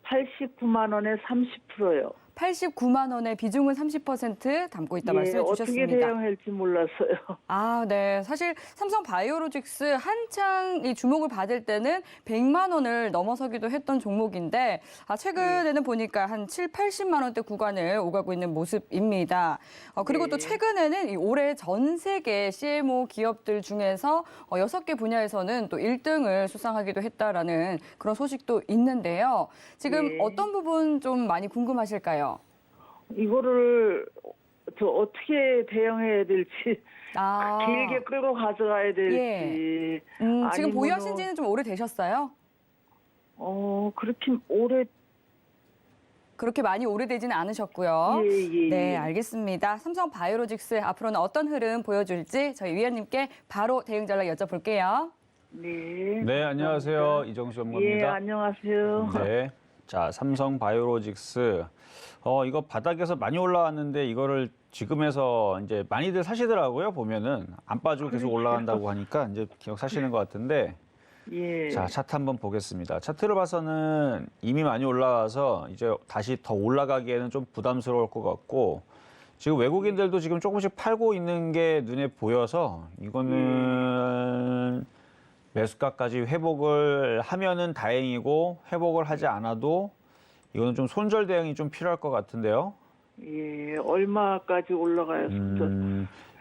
89만 원에 30%요. 89만 원에 비중은 30% 담고 있다 말씀해 어떻게 주셨습니다. 대응할지 몰랐어요. 아, 네. 사실 삼성 바이오로직스 한창 이 주목을 받을 때는 100만 원을 넘어서기도 했던 종목인데 최근에는 보니까 한 7, 80만 원대 구간을 오가고 있는 모습입니다. 그리고 또 최근에는 이 올해 전 세계 CMO 기업들 중에서 6개 분야에서는 또 1등을 수상하기도 했다라는 그런 소식도 있는데요. 지금 네. 어떤 부분 좀 많이 궁금하실까요? 이거를 어떻게 대응해야 될지, 아. 길게 끌고 가져가야 될지. 예. 지금 보유하신 지는 좀 오래되셨어요? 그렇게 오래. 그렇게 많이 오래되지는 않으셨고요. 예. 네, 알겠습니다. 삼성 바이오로직스 앞으로는 어떤 흐름 보여줄지 저희 위원님께 바로 대응 전략 여쭤볼게요. 네. 네, 안녕하세요. 이정수 전문가입니다. 예, 안녕하세요. 네. 자, 삼성 바이오로직스. 이거 바닥에서 많이 올라왔는데 이거를 지금에서 이제 많이들 사시더라고요. 보면은 안 빠지고 계속 올라간다고 하니까 이제 기억 사시는 것 같은데. 예. 자, 차트 한번 보겠습니다. 차트를 봐서는 이미 많이 올라와서 이제 다시 더 올라가기에는 좀 부담스러울 것 같고 지금 외국인들도 지금 조금씩 팔고 있는 게 눈에 보여서 이거는 매수가까지 회복을 하면은 다행이고 회복을 하지 않아도 이거는 좀 손절 대응이 좀 필요할 것 같은데요. 예, 얼마까지 올라가요?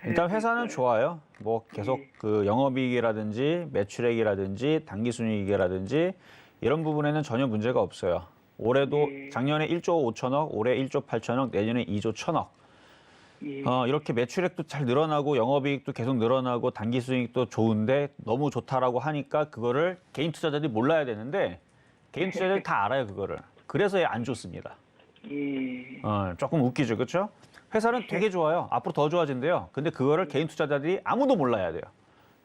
일단 회사는 좋아요. 뭐 계속 그 영업이익이라든지 매출액이라든지 당기순이익이라든지 이런 부분에는 전혀 문제가 없어요. 올해도 작년에 1조 5천억, 올해 1조 8천억, 내년에 2조 1천억. 이렇게 매출액도 잘 늘어나고 영업이익도 계속 늘어나고 당기순이익도 좋은데 너무 좋다라고 하니까 그거를 개인 투자자들이 몰라야 되는데 개인 투자자들이 다 알아요, 그거를. 그래서 안 좋습니다. 예. 조금 웃기죠, 그렇죠? 회사는 되게 좋아요. 앞으로 더 좋아진대요. 근데 그거를 개인 투자자들이 아무도 몰라야 돼요.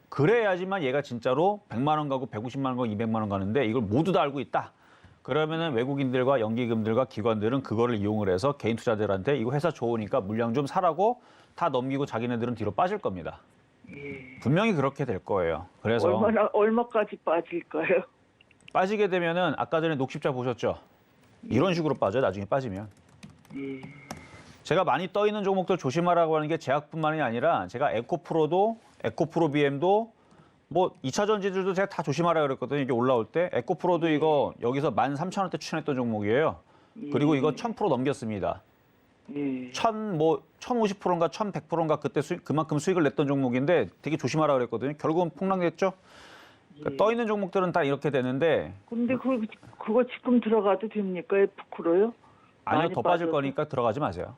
그래야지만 얘가 진짜로 100만 원 가고 150만 원 가고 200만 원 가는데 이걸 모두 다 알고 있다. 그러면은 외국인들과 연기금들과 기관들은 그거를 이용을 해서 개인 투자자들한테 이거 회사 좋으니까 물량 좀 사라고 다 넘기고 자기네들은 뒤로 빠질 겁니다. 분명히 그렇게 될 거예요. 그래서 얼마까지 빠질까요? 빠지게 되면은 아까 전에 녹십자 보셨죠? 이런 식으로 빠져요. 나중에 빠지면. 제가 많이 떠 있는 종목들 조심하라고 하는 게 제약뿐만이 아니라 제가 에코프로도 에코프로비엠도 뭐 2차 전지들도 제가 다 조심하라고 그랬거든요. 이게 올라올 때 에코프로도 이거 여기서 13,000원대 추천했던 종목이에요. 그리고 이거 1000% 넘겼습니다. 1,050%인가 1,100%인가 그때 그만큼 수익을 냈던 종목인데 되게 조심하라고 그랬거든요. 결국은 폭락했죠. 그러니까 떠 있는 종목들은 다 이렇게 되는데. 근데 그거 지금 들어가도 됩니까? F크로요? 아니요, 더 빠질 거니까 들어가지 마세요.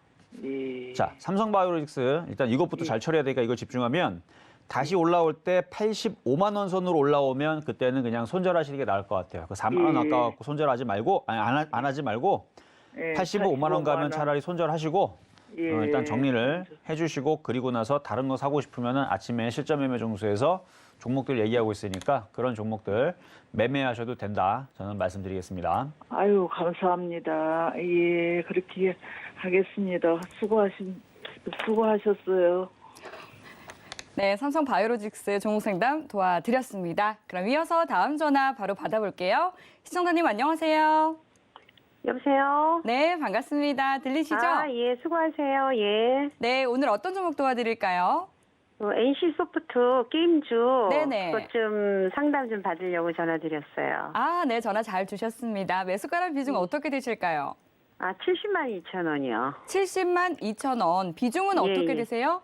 자, 삼성바이오로직스 일단 이것부터 잘 처리해야 되니까 이걸 집중하면 다시 올라올 때 85만 원 선으로 올라오면 그때는 그냥 손절하시는 게 나을 것 같아요. 그 4만 원 아까워갖고 손절하지 말고 안 하지 말고 85만 원 가면 차라리 손절하시고 일단 정리를 해주시고 그리고 나서 다른 거 사고 싶으면 아침에 실전 매매 종수에서 종목들 얘기하고 있으니까 그런 종목들 매매하셔도 된다. 저는 말씀드리겠습니다. 아유, 감사합니다. 예, 그렇게 하겠습니다. 수고하셨어요. 네, 삼성 바이오로직스 종목 상담 도와드렸습니다. 그럼 이어서 다음 전화 바로 받아볼게요. 시청자님 안녕하세요. 여보세요? 네, 반갑습니다. 들리시죠? 예, 수고하세요. 예. 네, 오늘 어떤 종목 도와드릴까요? NC소프트 게임주 네네. 그것 좀 상담 좀 받으려고 전화드렸어요. 네, 전화 잘 주셨습니다. 매수가랑 비중 어떻게 되실까요? 70만 2천 원이요. 70만 2천 원. 비중은 예, 어떻게 예. 되세요?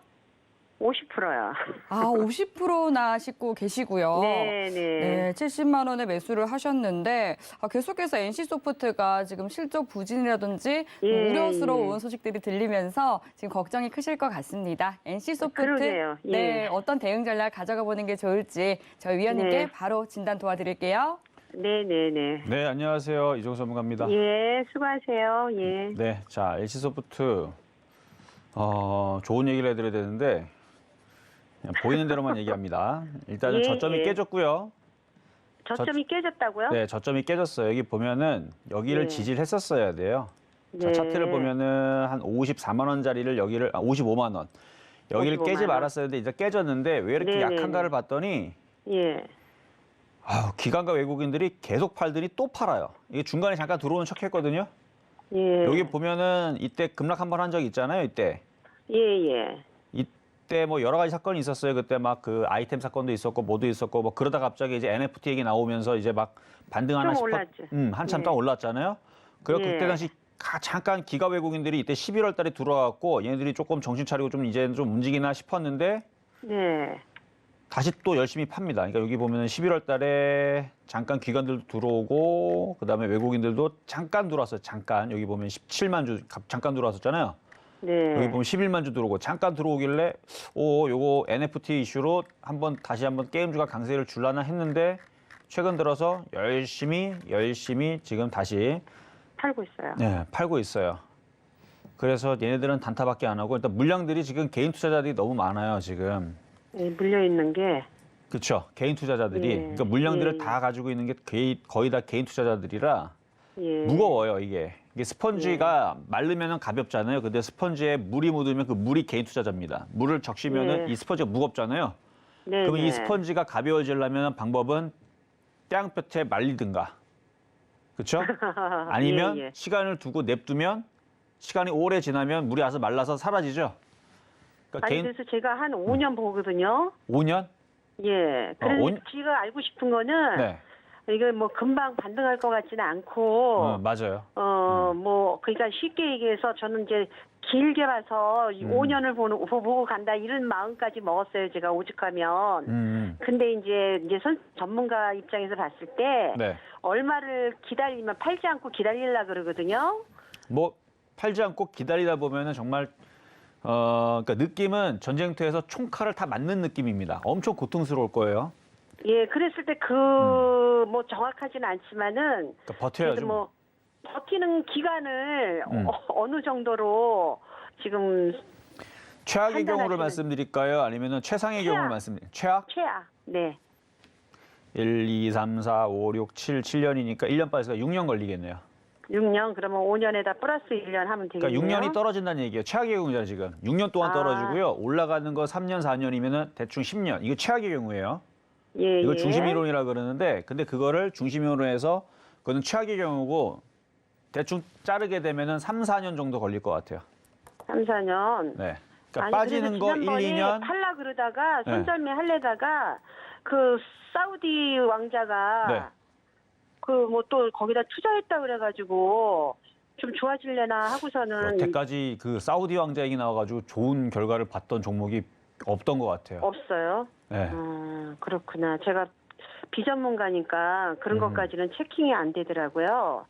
50%요. 아, 50%나 싣고 계시고요. 네. 네, 70만 원에 매수를 하셨는데 계속해서 NC소프트가 지금 실적 부진이라든지 예, 우려스러운 소식들이 들리면서 지금 걱정이 크실 것 같습니다. NC소프트 그러게요. 예. 네, 어떤 대응 전략 가져가 보는 게 좋을지 저희 위원님께 네. 바로 진단 도와드릴게요. 네. 네, 안녕하세요. 이종수 전문가입니다. 예, 수고하세요. 예. 네, 자, LC소프트 좋은 얘기를 해드려야 되는데 그냥 보이는 대로만 얘기합니다. 일단은 예, 저점이 예. 깨졌고요. 저점이 깨졌다고요? 네, 저점이 깨졌어요. 여기 보면은 여기를 네. 지지했었어야 돼요. 자, 네. 차트를 보면은 한 54만 원짜리를 여기를 55만 원. 여기를 55만 깨지 원. 말았어야 돼. 이제 깨졌는데 왜 이렇게 네, 약한가를 네. 봤더니 예. 기관과 외국인들이 계속 팔더니 또 팔아요. 이게 중간에 잠깐 들어오는 척했거든요. 예. 여기 보면은 이때 급락 한 번 한 적 있잖아요. 이때 뭐 여러 가지 사건이 있었어요. 그때 막 그 아이템 사건도 있었고 뭐도 있었고 뭐 그러다 갑자기 이제 NFT 얘기 나오면서 이제 막 반등하나 좀 싶어. 올랐죠. 한참 예. 동안 올랐잖아요. 그리고 예. 그때 당시 잠깐 기가 외국인들이 이때 11월 달에 들어와갖고 얘네들이 조금 정신 차리고 좀 이제는 좀 움직이나 싶었는데 네. 다시 또 열심히 팝니다. 그러니까 여기 보면은 11월 달에 잠깐 기관들도 들어오고 그다음에 외국인들도 잠깐 들어왔어요. 잠깐. 여기 보면 17만 주 잠깐 들어왔었잖아요. 네. 여기 보면 11만 주 들어오고 잠깐 들어오길래 요거 NFT 이슈로 다시 한번 게임주가 강세를 줄라나 했는데 최근 들어서 열심히 지금 다시 팔고 있어요. 네, 팔고 있어요. 그래서 얘네들은 단타밖에 안 하고 일단 물량들이 지금 개인 투자자들이 너무 많아요, 지금. 예, 물려 있는 게 그렇죠. 개인 투자자들이 예, 그러니까 물량들을 예. 다 가지고 있는 게 거의 다 개인 투자자들이라 예. 무거워요, 이게 스펀지가 마르면은 가볍잖아요. 근데 스펀지에 물이 묻으면 그 물이 개인 투자자입니다. 물을 적시면은 예. 이 스펀지가 무겁잖아요. 네. 그러면 이 스펀지가 가벼워지려면 방법은 태양볕에 말리든가. 그렇죠? 아니면 예. 시간을 두고 냅두면 시간이 오래 지나면 물이 와서 말라서 사라지죠. 그러니까 아니 그래서 제가 한 5년 보거든요. 5년? 예. 그래서 온- 제가 알고 싶은 거는 네. 이거 뭐 금방 반등할 것 같지는 않고 맞아요. 뭐 그러니까 쉽게 얘기해서 저는 이제 길게 봐서 5년을 보고 간다 이런 마음까지 먹었어요. 제가 오죽하면. 근데 이제 전문가 입장에서 봤을 때 네. 얼마를 기다리면 팔지 않고 기다리려 그러거든요. 뭐 팔지 않고 기다리다 보면은 정말 그러니까 느낌은 전쟁터에서 총칼을 다 맞는 느낌입니다. 엄청 고통스러울 거예요. 예, 그랬을 때 뭐 정확하지는 않지만은 그러니까 버텨야죠. 그래도 뭐 버티는 기간을 어느 정도로 지금 최악의 경우를 판단하시는- 말씀드릴까요? 아니면은 최상의 최악. 경우를 말씀드릴까요? 최악? 최악. 네. 1, 2, 3, 4, 5, 6, 7, 7년이니까 1년 빠져서 6년 걸리겠네요. 6년 그러면 5년에다 플러스 1년 하면 되겠네요. 그러니까 6년이 떨어진다는 얘기예요. 최악의 경우잖아요, 지금. 6년 동안 아. 떨어지고요. 올라가는 거 3년, 4년이면은 대충 10년. 이거 최악의 경우예요. 예, 이걸 예. 중심이론이라 그러는데 근데 그거를 중심이론으로 해서 그거는 최악의 경우고 대충 자르게 되면은 3, 4년 정도 걸릴 것 같아요. 3, 4년. 네. 그러니까 아니, 빠지는 그래서 거 1, 지난번에 2년. 팔라 그러다가 네. 손절매 하려다가 그 사우디 왕자가 네. 그 뭐 또 거기다 투자했다 그래가지고 좀 좋아질려나 하고서는 여태까지 그 사우디 왕자 얘기 나와가지고 좋은 결과를 봤던 종목이 없던 것 같아요. 없어요. 네. 그렇구나. 제가 비전문가니까 그런 것까지는 체킹이 안 되더라고요.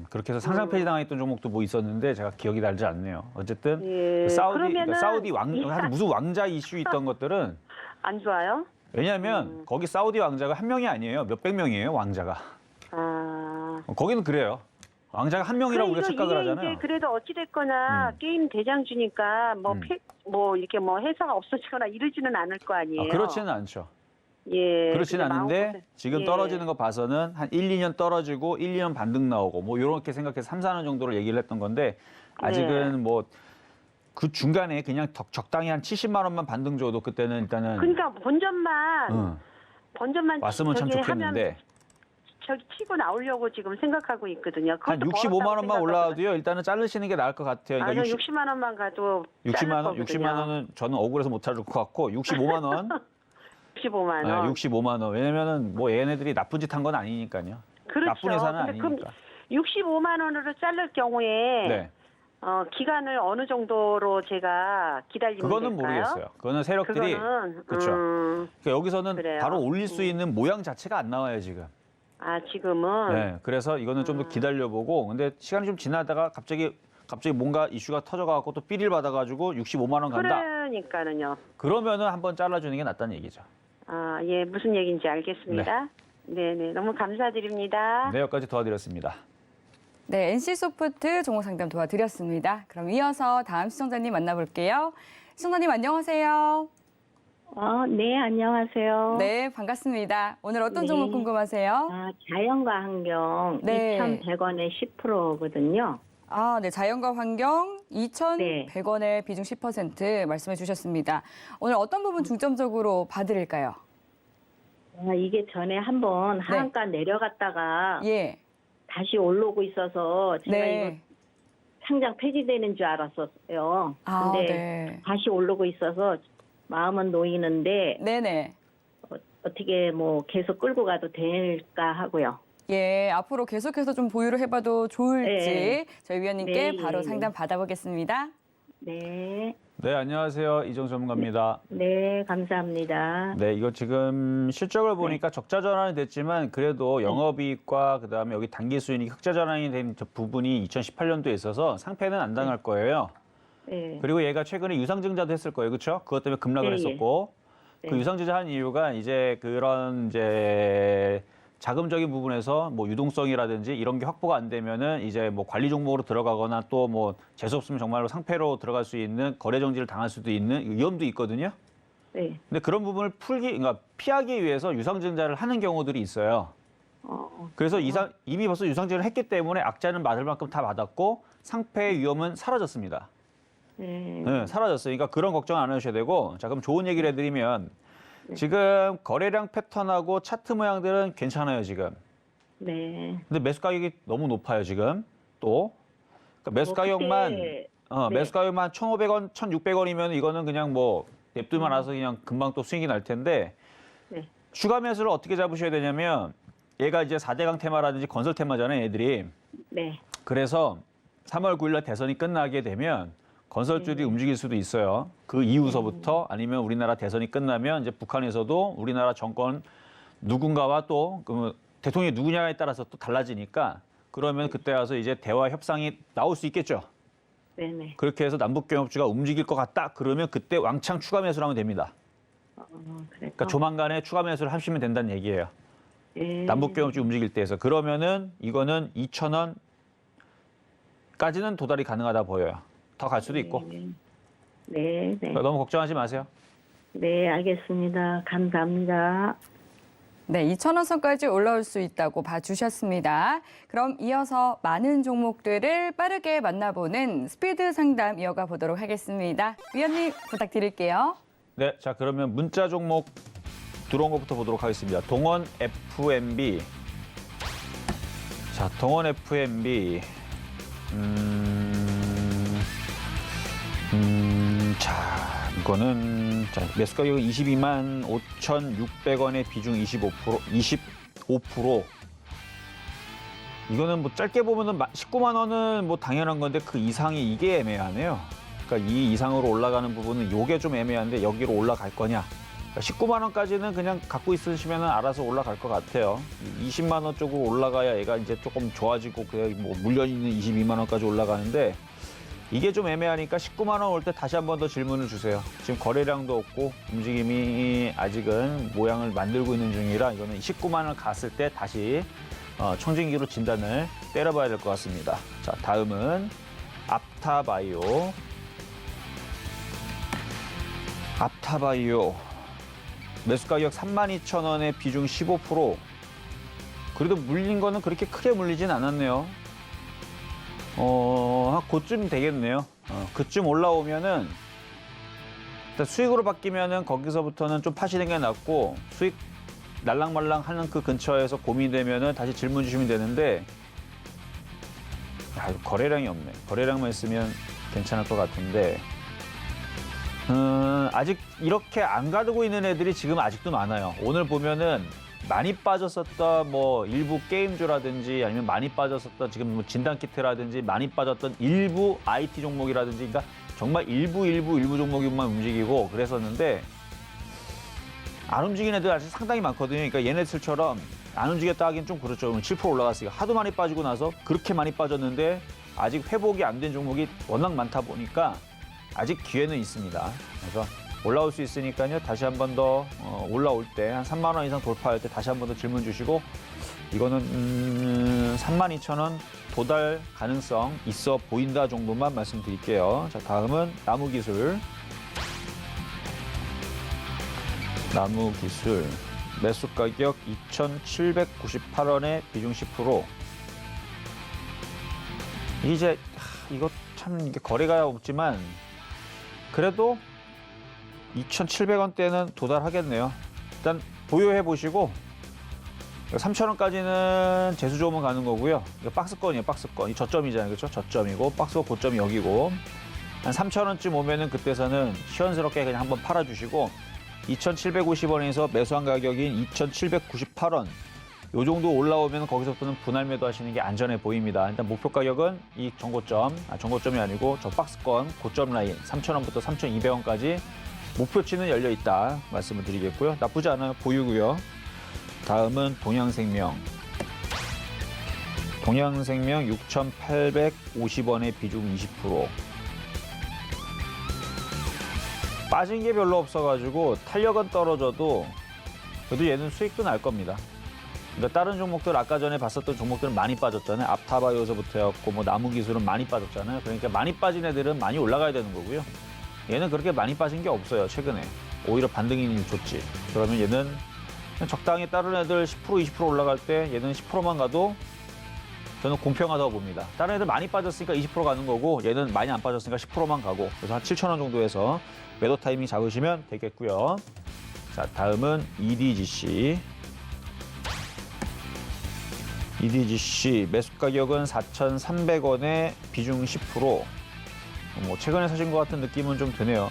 그렇게 해서 상장 폐지 당했던 종목도 뭐 있었는데 제가 기억이 나지 않네요. 어쨌든 예. 그 사우디 그러면은 사우디 하여튼 무슨 왕자 이슈 있던 것들은 안 좋아요? 왜냐하면 거기 사우디 왕자가 한 명이 아니에요. 몇백 명이에요, 왕자가. 거기는 그래요. 왕자가 한 명이라고 우리가 착각을 하잖아요. 이제 그래도 어찌됐거나 게임 대장주니까 뭐 이렇게 뭐 회사가 없어지거나 이러지는 않을 거 아니에요. 그렇지는 않죠. 예. 그렇지는 근데 않은데 마음고생- 지금 예. 떨어지는 거 봐서는 한 1, 2년 떨어지고 1, 2년 반등 나오고 뭐 이렇게 생각해서 3, 4년 정도를 얘기를 했던 건데 아직은 네. 뭐 그 중간에 그냥 적당히 한 70만 원만 반등 줘도 그때는 일단은 그러니까 본전만 왔으면 참 저기 좋겠는데 하면 저기 치고 나오려고 지금 생각하고 있거든요. 한 그것도 65만 벌었다고 원만 생각하거든요. 올라와도요. 일단은 자르시는 게 나을 것 같아요. 아, 그러니까 저 60만 원만 가도 60만 원, 자를 60만 원은 저는 억울해서 못 자를 것 같고 65만 원, 65만 네, 원. 65만 원. 왜냐면은 뭐 얘네들이 나쁜 짓 한 건 아니니까요. 그렇죠. 나쁜 회사는 근데 그럼 아니니까. 65만 원으로 자를 경우에 네. 기간을 어느 정도로 제가 기다리면 그거는 될까요? 모르겠어요. 그거는 세력들이 그렇죠. 그러니까 여기서는 그래요. 바로 올릴 수 있는 모양 자체가 안 나와요 지금. 지금은 네, 그래서 이거는 좀 더 기다려보고, 근데 시간이 좀 지나다가 갑자기 뭔가 이슈가 터져가지고 또 삐리를 받아가지고 65만 원 간다. 그러니까는요. 그러면은 한번 잘라주는 게 낫다는 얘기죠. 예, 무슨 얘기인지 알겠습니다. 네, 너무 감사드립니다. 네, 여기까지 도와드렸습니다. 네, NC소프트 종목 상담 도와드렸습니다. 그럼 이어서 다음 시청자님 만나볼게요. 시청자님 안녕하세요. 네, 안녕하세요. 네, 반갑습니다. 오늘 어떤 네. 종목 궁금하세요? 자연과 환경 네. 2,100원에 10%거든요. 네, 자연과 환경 2,100원의 비중 10% 말씀해 주셨습니다. 오늘 어떤 부분 중점적으로 봐드릴까요? 이게 전에 한번 하한가 내려갔다가 예. 다시 올라오고 있어서 제가 이거 네. 상장 폐지되는 줄 알았었어요. 근데 네. 다시 올라오고 있어서 마음은 놓이는데 네네. 어떻게 뭐 계속 끌고 가도 될까 하고요. 예, 앞으로 계속해서 좀 보유를 해봐도 좋을지 네. 저희 위원님께 네, 바로 예. 상담 받아보겠습니다. 네. 네, 안녕하세요. 이정수 전문가입니다. 네, 감사합니다. 네, 이거 지금 실적을 보니까 적자 전환이 됐지만 그래도 영업이익과 그다음에 여기 단기 수익이 흑자 전환이 된 저 부분이 2018년도에 있어서 상패는 안 당할 거예요. 네. 그리고 얘가 최근에 유상증자도 했을 거예요. 그렇죠? 그것 때문에 급락을 네, 했었고. 네. 그 유상증자 한 이유가 이제 그런 이제 자금적인 부분에서 뭐 유동성이라든지 이런 게 확보가 안 되면은 이제 뭐 관리 종목으로 들어가거나 또 뭐 재수 없으면 정말로 상패로 들어갈 수 있는 거래 정지를 당할 수도 있는 위험도 있거든요. 네. 근데 그런 부분을 그러니까 피하기 위해서 유상증자를 하는 경우들이 있어요. 그래서 이미 벌써 유상증자를 했기 때문에 악자는 맞을 만큼 다 받았고 상패의 위험은 사라졌습니다. 네. 네, 사라졌어요. 그러니까 그런 걱정 안 하셔야 되고, 자 그럼 좋은 얘기를 해드리면 지금 거래량 패턴하고 차트 모양들은 괜찮아요 지금. 네. 근데 매수 가격이 너무 높아요 지금. 또 그러니까 매수 가격만 네. 매수 가격만 1,500원, 1,600원이면 이거는 그냥 뭐 냅두면 알아서 그냥 금방 또 수익이 날 텐데 네. 추가 매수를 어떻게 잡으셔야 되냐면 얘가 이제 4대강 테마라든지 건설 테마잖아요 얘들이. 네. 그래서 3월 9일 날 대선이 끝나게 되면 건설주들이 움직일 수도 있어요. 그 이후서부터 아니면 우리나라 대선이 끝나면 이제 북한에서도 우리나라 정권 누군가와 또 그 대통령이 누구냐에 따라서 또 달라지니까 그러면 그때 와서 이제 대화 협상이 나올 수 있겠죠. 네네. 그렇게 해서 남북경협주가 움직일 것 같다. 그러면 그때 왕창 추가 매수를 하면 됩니다. 그러니까 조만간에 추가 매수를 하시면 된다는 얘기예요. 네. 남북경협주 움직일 때에서. 그러면은 이거는 2,000원까지는 도달이 가능하다 보여요. 더 갈 수도 있고. 네. 그러니까 너무 걱정하지 마세요. 네, 알겠습니다. 감사합니다. 네, 2,000원 선까지 올라올 수 있다고 봐주셨습니다. 그럼 이어서 많은 종목들을 빠르게 만나보는 스피드 상담 이어가 보도록 하겠습니다. 위원님 부탁드릴게요. 네, 자 그러면 문자 종목 들어온 것부터 보도록 하겠습니다. 동원 FMB. 자, 동원 FMB. 자, 이거는 자, 매수 가격은 22만 5,600원의 비중 25%. 이거는 뭐 짧게 보면은 19만 원은 뭐 당연한 건데 그 이상이 이게 애매하네요. 그러니까 이 이상으로 올라가는 부분은 요게 좀 애매한데 여기로 올라갈 거냐? 그러니까 19만 원까지는 그냥 갖고 있으시면 알아서 올라갈 것 같아요. 20만 원 쪽으로 올라가야 얘가 이제 조금 좋아지고 그냥 뭐 물려 있는 22만 원까지 올라가는데 이게 좀 애매하니까 19만 원 올 때 다시 한 번 더 질문을 주세요. 지금 거래량도 없고 움직임이 아직은 모양을 만들고 있는 중이라 이거는 19만 원 갔을 때 다시 청진기로 진단을 때려봐야 될 것 같습니다. 자, 다음은 앞타바이오. 앞타바이오. 매수 가격 32,000원에 비중 15%. 그래도 물린 거는 그렇게 크게 물리진 않았네요. 그쯤 되겠네요. 그쯤 올라오면은 일단 수익으로 바뀌면은 거기서부터는 좀 파시는 게 낫고 수익 날랑말랑 하는 그 근처에서 고민되면은 다시 질문 주시면 되는데 거래량이 없네. 거래량만 있으면 괜찮을 것 같은데 아직 이렇게 안 가두고 있는 애들이 지금 아직도 많아요. 오늘 보면은 많이 빠졌었던 뭐 일부 게임주라든지 아니면 많이 빠졌었던 지금 뭐 진단키트라든지 많이 빠졌던 일부 IT 종목이라든지 그러니까 정말 일부 종목만 움직이고 그랬었는데 안 움직이는 애들 아직 상당히 많거든요. 그러니까 얘네들처럼 안 움직였다 하긴 좀 그렇죠. 7% 올라갔으니까 하도 많이 빠지고 나서 그렇게 많이 빠졌는데 아직 회복이 안 된 종목이 워낙 많다 보니까 아직 기회는 있습니다. 그래서 올라올 수 있으니까요. 다시 한 번 더 올라올 때 한 3만 원 이상 돌파할 때 다시 한 번 더 질문 주시고 이거는 32,000원 도달 가능성 있어 보인다 정도만 말씀드릴게요. 자, 다음은 나무기술. 나무기술 매수 가격 2,798원에 비중 10%. 이제 이거 참 이게 거래가 없지만 그래도 2,700원대는 도달하겠네요. 일단 보유해 보시고 3,000원까지는 재수 좋으면 가는 거고요. 이거 박스권이에요, 박스권. 이 저점이잖아요, 그렇죠? 저점이고 박스권 고점이 여기고 한 3,000원쯤 오면은 그때서는 시원스럽게 그냥 한번 팔아주시고 2,750원에서 매수한 가격인 2,798원 요 정도 올라오면 거기서부터는 분할 매도 하시는 게 안전해 보입니다. 일단 목표 가격은 이 정고점이 아니고 저 박스권 고점 라인 3,000원부터 3,200원까지 목표치는 열려 있다 말씀을 드리겠고요. 나쁘지 않아요. 보유고요. 다음은 동양생명. 동양생명 6,850원에 비중 20%. 빠진 게 별로 없어가지고 탄력은 떨어져도 그래도 얘는 수익도 날 겁니다. 그러니까 다른 종목들 아까 전에 봤었던 종목들은 많이 빠졌잖아요. 앞타바이오서부터 해갖고 뭐 나무기술은 많이 빠졌잖아요. 그러니까 많이 빠진 애들은 많이 올라가야 되는 거고요. 얘는 그렇게 많이 빠진 게 없어요. 최근에. 오히려 반등이 좋지. 그러면 얘는 적당히 다른 애들 10% 20% 올라갈 때 얘는 10%만 가도 저는 공평하다고 봅니다. 다른 애들 많이 빠졌으니까 20% 가는 거고 얘는 많이 안 빠졌으니까 10%만 가고 그래서 한 7,000원 정도에서 매도 타이밍 잡으시면 되겠고요. 자, 다음은 EDGC. EDGC 매수 가격은 4,300원에 비중 10%. 뭐 최근에 사신 것 같은 느낌은 좀 드네요.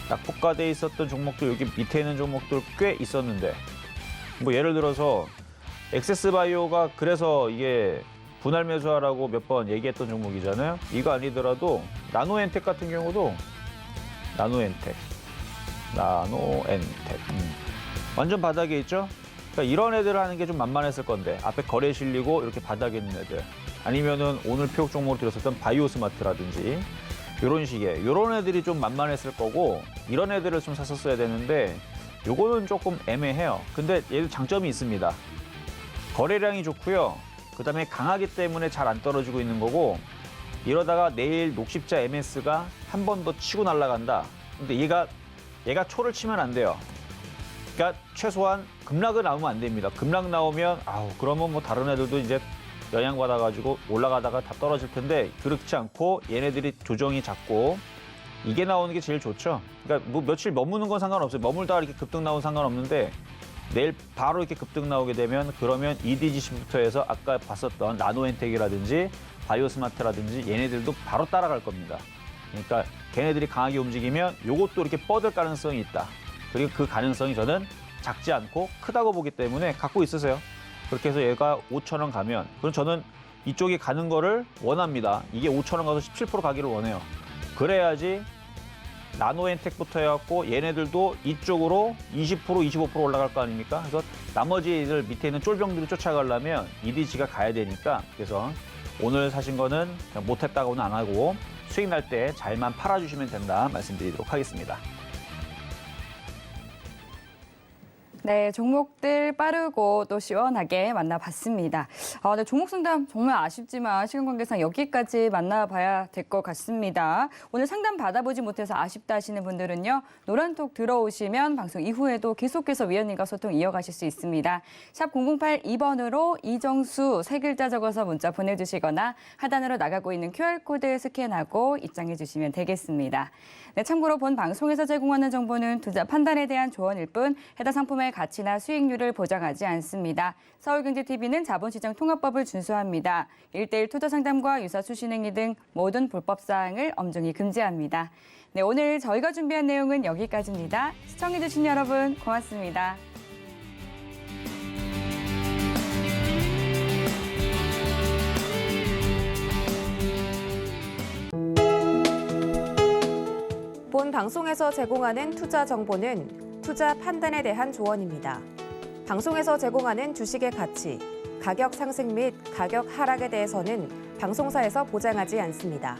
낙폭과대에 있었던 종목들 여기 밑에 있는 종목들 꽤 있었는데 뭐 예를 들어서 엑세스바이오가 그래서 이게 분할 매수하라고 몇 번 얘기했던 종목이잖아요. 이거 아니더라도 나노엔텍 같은 경우도 나노엔텍 완전 바닥에 있죠. 그러니까 이런 애들 하는 게 좀 만만했을 건데 앞에 거래 실리고 이렇게 바닥에 있는 애들 아니면은 오늘 표적 종목으로 들었었던 바이오스마트라든지 이런 식의 이런 애들이 좀 만만했을 거고 이런 애들을 좀 샀었어야 되는데 요거는 조금 애매해요. 근데 얘도 장점이 있습니다. 거래량이 좋고요. 그다음에 강하기 때문에 잘 안 떨어지고 있는 거고 이러다가 내일 녹십자 MS가 한 번 더 치고 날아간다. 근데 얘가 초를 치면 안 돼요. 그러니까 최소한 급락을 나오면 안 됩니다. 급락 나오면 그러면 뭐 다른 애들도 이제 영향받아가지고 올라가다가 다 떨어질 텐데 그렇지 않고 얘네들이 조정이 작고 이게 나오는 게 제일 좋죠. 그러니까 뭐 며칠 머무는 건 상관없어요. 머물다가 이렇게 급등 나오는 상관없는데 내일 바로 이렇게 급등 나오게 되면 그러면 EDGC부터 해서 아까 봤었던 나노엔텍이라든지 바이오스마트라든지 얘네들도 바로 따라갈 겁니다. 그러니까 걔네들이 강하게 움직이면 요것도 이렇게 뻗을 가능성이 있다. 그리고 그 가능성이 저는 작지 않고 크다고 보기 때문에 갖고 있으세요. 그렇게 해서 얘가 5,000원 가면 그럼 저는 이쪽이 가는 거를 원합니다. 이게 5,000원 가서 17% 가기를 원해요. 그래야지 나노엔텍부터 해갖고 얘네들도 이쪽으로 20%, 25% 올라갈 거 아닙니까? 그래서 나머지 애들 밑에 있는 쫄병들을 쫓아가려면 EDG가 가야 되니까 그래서 오늘 사신 거는 그냥 못했다고는 안 하고 수익 날 때 잘만 팔아주시면 된다 말씀드리도록 하겠습니다. 네, 종목들 빠르고 또 시원하게 만나봤습니다. 네, 종목 상담 정말 아쉽지만 시간 관계상 여기까지 만나봐야 될 것 같습니다. 오늘 상담 받아보지 못해서 아쉽다 하시는 분들은요. 노란톡 들어오시면 방송 이후에도 계속해서 위원님과 소통 이어가실 수 있습니다. 샵 0082번으로 이정수 3글자 적어서 문자 보내주시거나 하단으로 나가고 있는 QR코드 스캔하고 입장해 주시면 되겠습니다. 네, 참고로 본 방송에서 제공하는 정보는 투자 판단에 대한 조언일 뿐 해당 상품의 가치나 수익률을 보장하지 않습니다. 서울경제TV는 자본시장 통합법을 준수합니다. 1:1 투자 상담과 유사 수신행위 등 모든 불법 사항을 엄중히 금지합니다. 네, 오늘 저희가 준비한 내용은 여기까지입니다. 시청해주신 여러분 고맙습니다. 방송에서 제공하는 투자 정보는 투자 판단에 대한 조언입니다. 방송에서 제공하는 주식의 가치, 가격 상승 및 가격 하락에 대해서는 방송사에서 보장하지 않습니다.